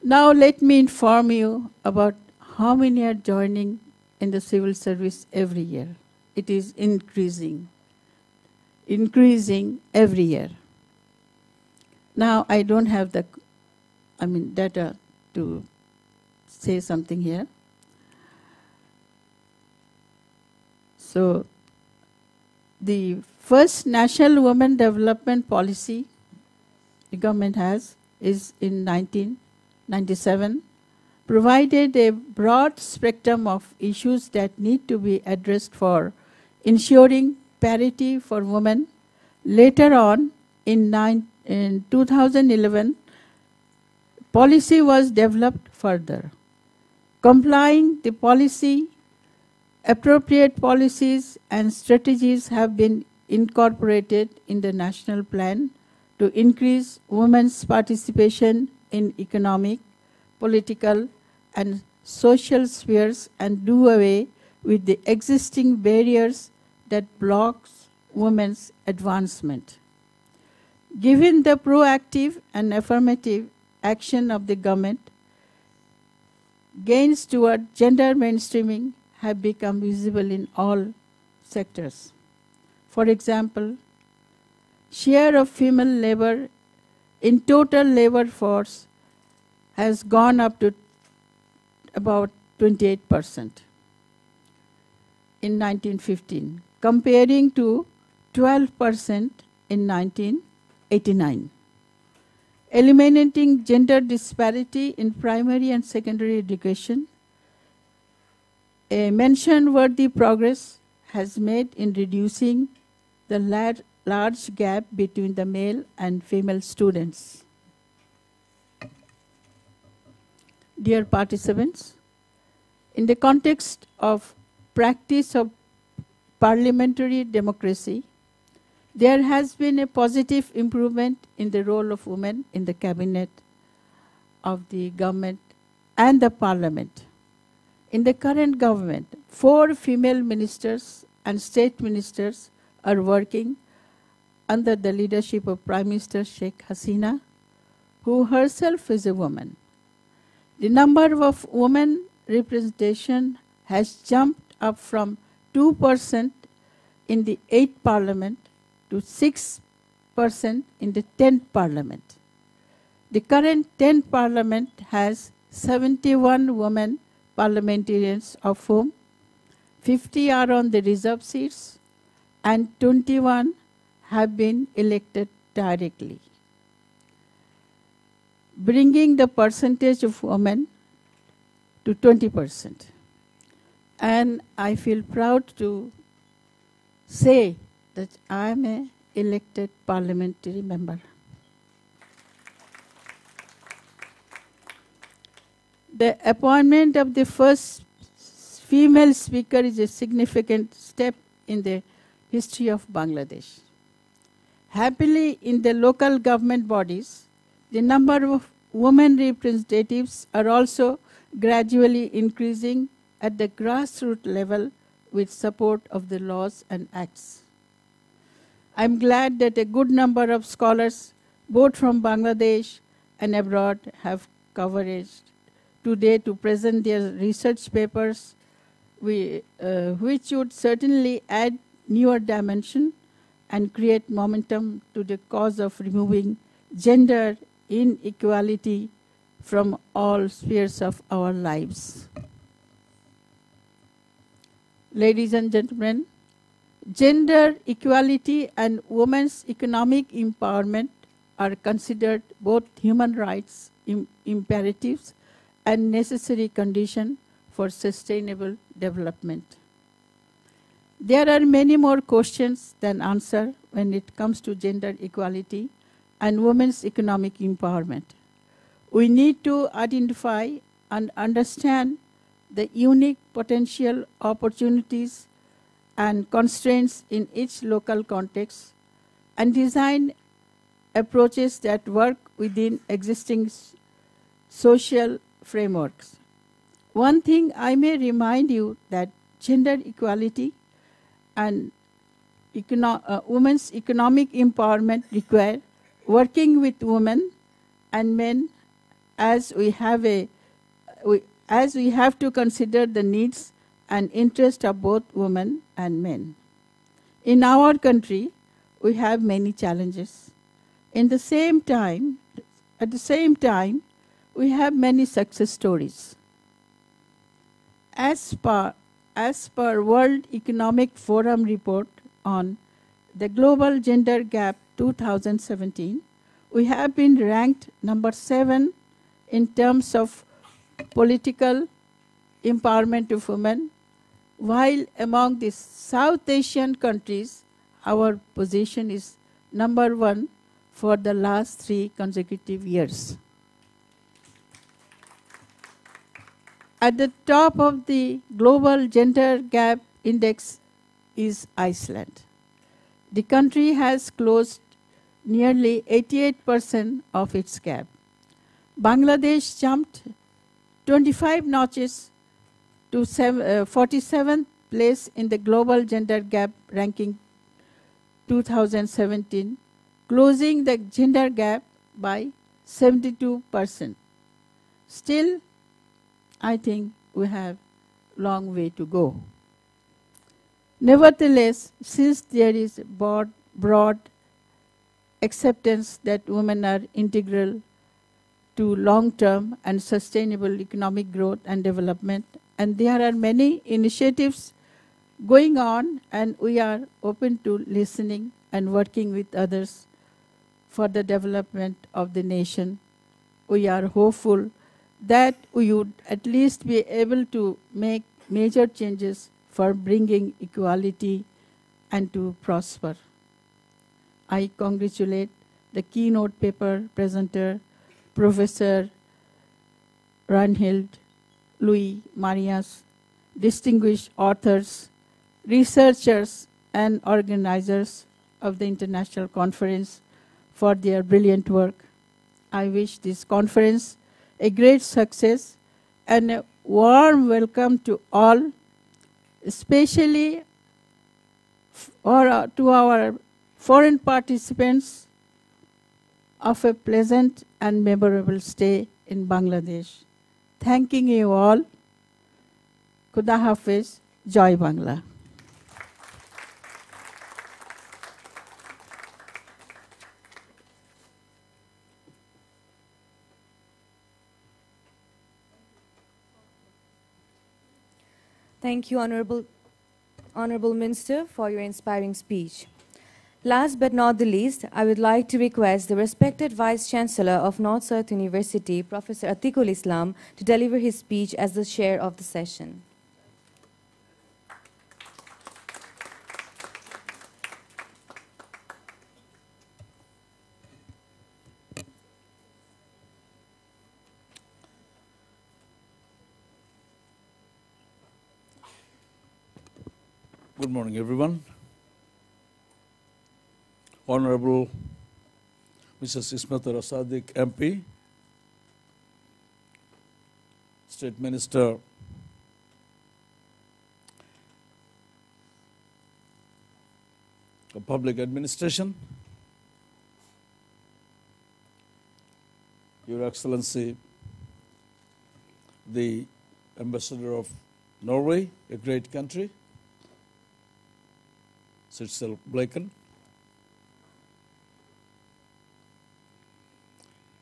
Now let me inform you about how many are joining in the civil service every year. It is increasing every year. Now I don't have the data to say something here. So the first National Women Development Policy the government has is in 1997, provided a broad spectrum of issues that need to be addressed for ensuring parity for women. Later on, in 2011, policy was developed further. Complying the policy, appropriate policies and strategies have been incorporated in the national plan to increase women's participation in economic, political, and social spheres and do away with the existing barriers that blocks women's advancement. Given the proactive and affirmative action of the government, gains toward gender mainstreaming have become visible in all sectors. For example, share of female labor in total labor force has gone up to about 28% in 1915, comparing to 12% in 1989. Eliminating gender disparity in primary and secondary education, a mention-worthy progress has made in reducing the large gap between the male and female students. Dear participants, in the context of practice of parliamentary democracy, there has been a positive improvement in the role of women in the cabinet of the government and the parliament. In the current government, 4 female ministers and state ministers are working under the leadership of Prime Minister Sheikh Hasina, who herself is a woman. The number of women representation has jumped up from 2% in the 8th parliament to 6% in the 10th parliament. The current 10th parliament has 71 women parliamentarians, of whom 50 are on the reserve seats and 21 have been elected directly, bringing the percentage of women to 20%. And I feel proud to say that I am an elected parliamentary member. The appointment of the first female speaker is a significant step in the history of Bangladesh. Happily, in the local government bodies, the number of women representatives are also gradually increasing at the grassroots level with support of the laws and acts. I'm glad that a good number of scholars, both from Bangladesh and abroad, have coverage today to present their research papers, which would certainly add newer dimension and create momentum to the cause of removing gender inequality from all spheres of our lives. Ladies and gentlemen, gender equality and women's economic empowerment are considered both human rights imperatives and necessary condition for sustainable development. There are many more questions than answers when it comes to gender equality and women's economic empowerment. We need to identify and understand the unique potential opportunities and constraints in each local context and design approaches that work within existing social frameworks. One thing I may remind you that gender equality and women's economic empowerment require working with women and men as we have to consider the needs and interests of both women and men. In our country, we have many challenges. At the same time, we have many success stories. As per World Economic Forum report on the Global Gender Gap 2017, we have been ranked number 7 in terms of political empowerment of women, while among the South Asian countries, our position is number 1 for the last 3 consecutive years. At the top of the Global Gender Gap Index is Iceland. The country has closed nearly 88% of its gap. Bangladesh jumped 25 notches to 47th place in the Global Gender Gap Ranking 2017, closing the gender gap by 72%. Still, I think we have a long way to go. Nevertheless, since there is broad acceptance that women are integral to long-term and sustainable economic growth and development, and there are many initiatives going on, and we are open to listening and working with others for the development of the nation. We are hopeful that we would at least be able to make major changes for bringing equality and to prosper. I congratulate the keynote paper presenter, Professor Reinhold Louis Marias, distinguished authors, researchers, and organizers of the International Conference for their brilliant work. I wish this conference a great success and a warm welcome to all, especially to our foreign participants, of a pleasant and memorable stay in Bangladesh. Thanking you all. Khuda Hafiz, Joy Bangla. Thank you, Honorable Minister, for your inspiring speech. Last but not the least, I would like to request the respected Vice-Chancellor of North-South University, Professor Atiqul Islam, to deliver his speech as the chair of the session. Good morning, everyone. Honorable Mrs. Ismat Sadiq, MP, State Minister of Public Administration, Your Excellency, the Ambassador of Norway, a great country, Sidsel Blaken,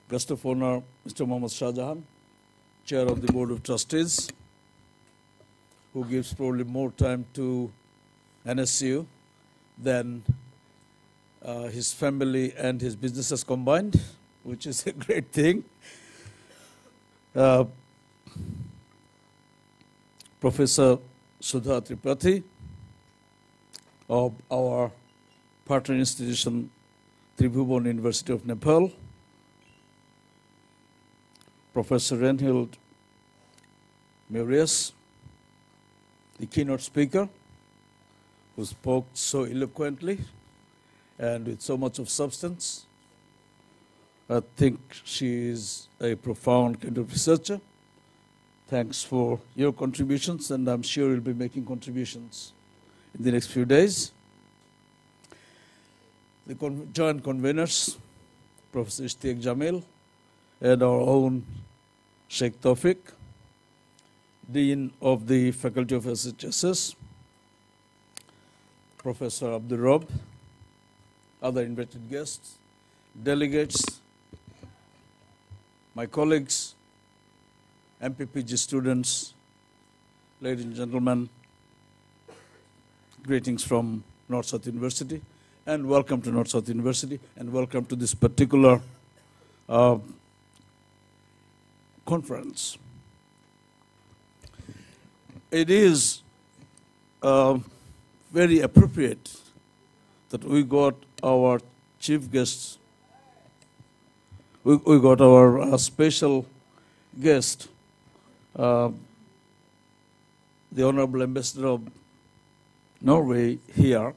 Guest of Honor, Mr. Mohammad Shah Jahan, Chair of the Board of Trustees, who gives probably more time to NSU than his family and his businesses combined, which is a great thing. Professor Sudha Tripathi of our partner institution, Tribhuvan University of Nepal, Professor Reinhold Marias, the keynote speaker, who spoke so eloquently and with so much of substance. I think she is a profound kind of researcher. Thanks for your contributions, and I'm sure you'll be making contributions in the next few days. The joint conveners, Professor Ishtiaq Jamil, and our own Sheikh Tawfiq, Dean of the Faculty of SHSS, Professor Abdul Rob, other invited guests, delegates, my colleagues, MPPG students, ladies and gentlemen, greetings from North-South University, and welcome to North-South University, and welcome to this particular conference. It is very appropriate that we got our chief guests, we got our special guest, the Honorable Ambassador of Norway here,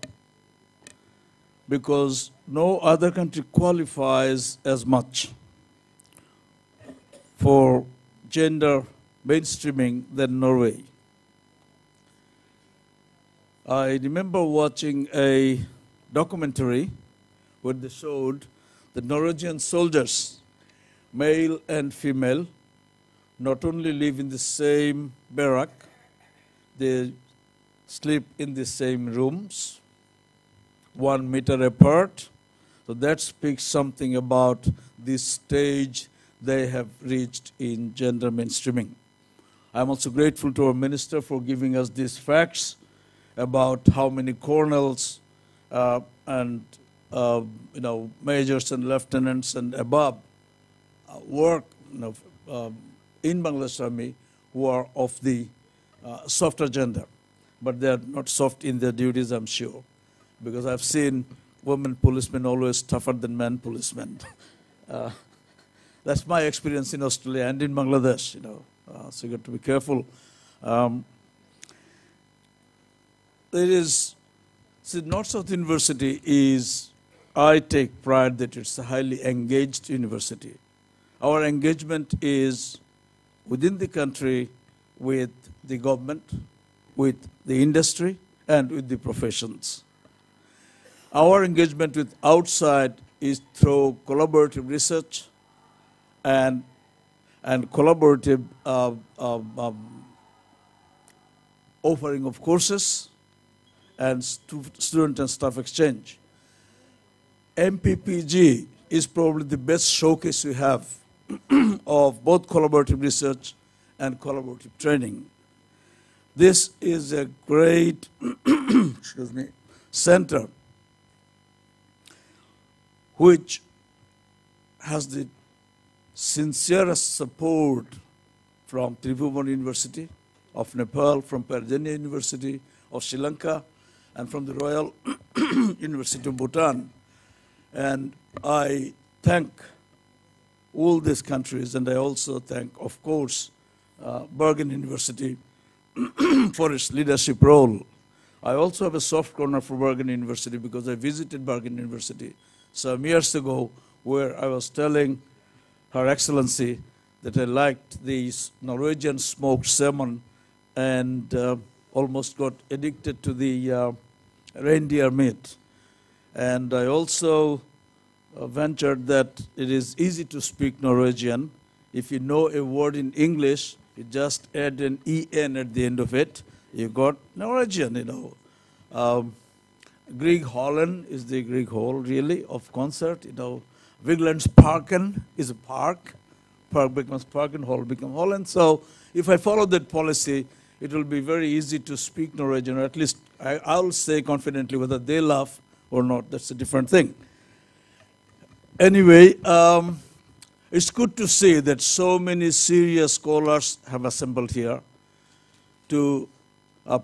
because no other country qualifies as much for gender mainstreaming than Norway. I remember watching a documentary where they showed the Norwegian soldiers, male and female, not only live in the same barrack, they sleep in the same rooms, 1 meter apart. So that speaks something about this stage they have reached in gender mainstreaming. I'm also grateful to our minister for giving us these facts about how many colonels and majors and lieutenants and above work in Bangladesh Army who are of the softer gender. But they are not soft in their duties, I'm sure, because I've seen women policemen always tougher than men policemen. That's my experience in Australia and in Bangladesh, so you got to be careful. North-South University is, I take pride that it's a highly engaged university. Our engagement is within the country, with the government, with the industry, and with the professions. Our engagement with outside is through collaborative research and collaborative offering of courses and student and staff exchange. MPPG is probably the best showcase we have of both collaborative research and collaborative training. This is a great center which has the sincerest support from Tribhuvan University of Nepal, from Perjania University of Sri Lanka, and from the Royal University of Bhutan. And I thank all these countries, and I also thank, of course, Bergen University for its leadership role. I also have a soft corner for Bergen University because I visited Bergen University some years ago, where I was telling Her Excellency that I liked the Norwegian smoked salmon and almost got addicted to the reindeer meat. And I also ventured that it is easy to speak Norwegian. If you know a word in English, you just add an EN at the end of it, you got Norwegian, Grieg Holland is the Grieg Hall, really, of concert, Viglands Parken is a park. Park becomes Parken, Hall becomes Holland. So if I follow that policy, it will be very easy to speak Norwegian, or at least I'll say confidently whether they laugh or not. That's a different thing. Anyway, it's good to see that so many serious scholars have assembled here to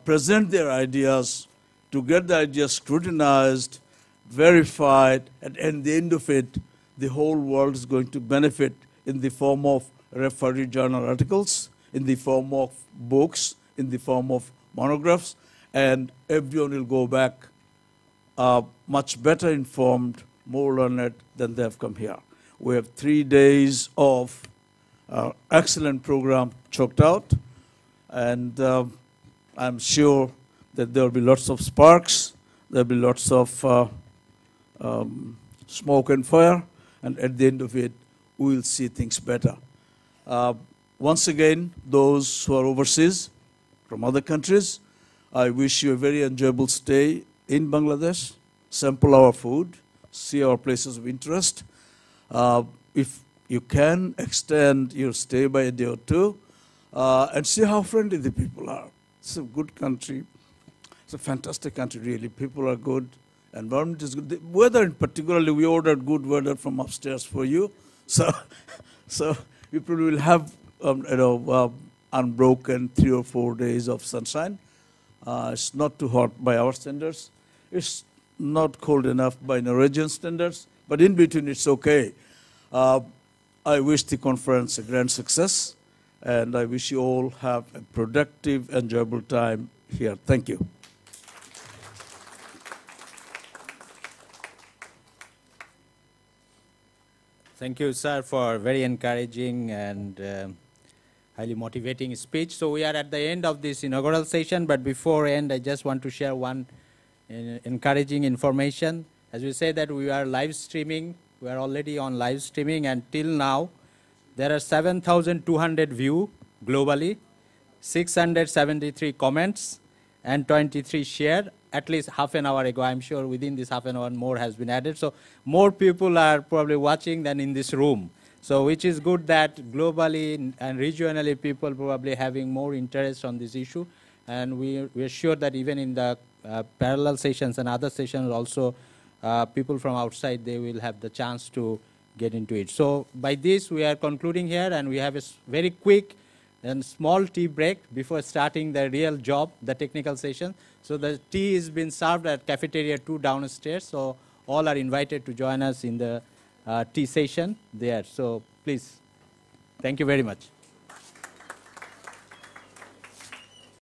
present their ideas, to get the ideas scrutinized, verified, and at the end of it, the whole world is going to benefit in the form of referee journal articles, in the form of books, in the form of monographs, and everyone will go back much better informed, more learned than they have come here. We have 3 days of excellent program chalked out, and I'm sure that there will be lots of sparks, there will be lots of smoke and fire, and at the end of it, we will see things better. Once again, those who are overseas from other countries, I wish you a very enjoyable stay in Bangladesh, sample our food, see our places of interest. If you can, extend your stay by a day or two, and see how friendly the people are. It's a good country. It's a fantastic country, really. People are good. Environment is good. The weather, particularly, we ordered good weather from upstairs for you. So you probably will have unbroken 3 or 4 days of sunshine. It's not too hot by our standards. It's not cold enough by Norwegian standards, but in between it's okay. I wish the conference a grand success, and I wish you all have a productive, enjoyable time here. Thank you. Thank you, sir, for very encouraging and highly motivating speech. So we are at the end of this inaugural session, but before end, I just want to share one encouraging information. As we say that we are live streaming, we are already on live streaming, and till now, there are 7,200 views globally, 673 comments, and 23 shared. At least half an hour ago, I'm sure within this half an hour more has been added. So more people are probably watching than in this room. So which is good that globally and regionally people probably having more interest on this issue. And we are sure that even in the parallel sessions and other sessions also, people from outside, they will have the chance to get into it. So by this, we are concluding here, and we have a very quick and small tea break before starting the real job, the technical session. So the tea is being served at Cafeteria 2 downstairs. So all are invited to join us in the tea session there. So please, thank you very much.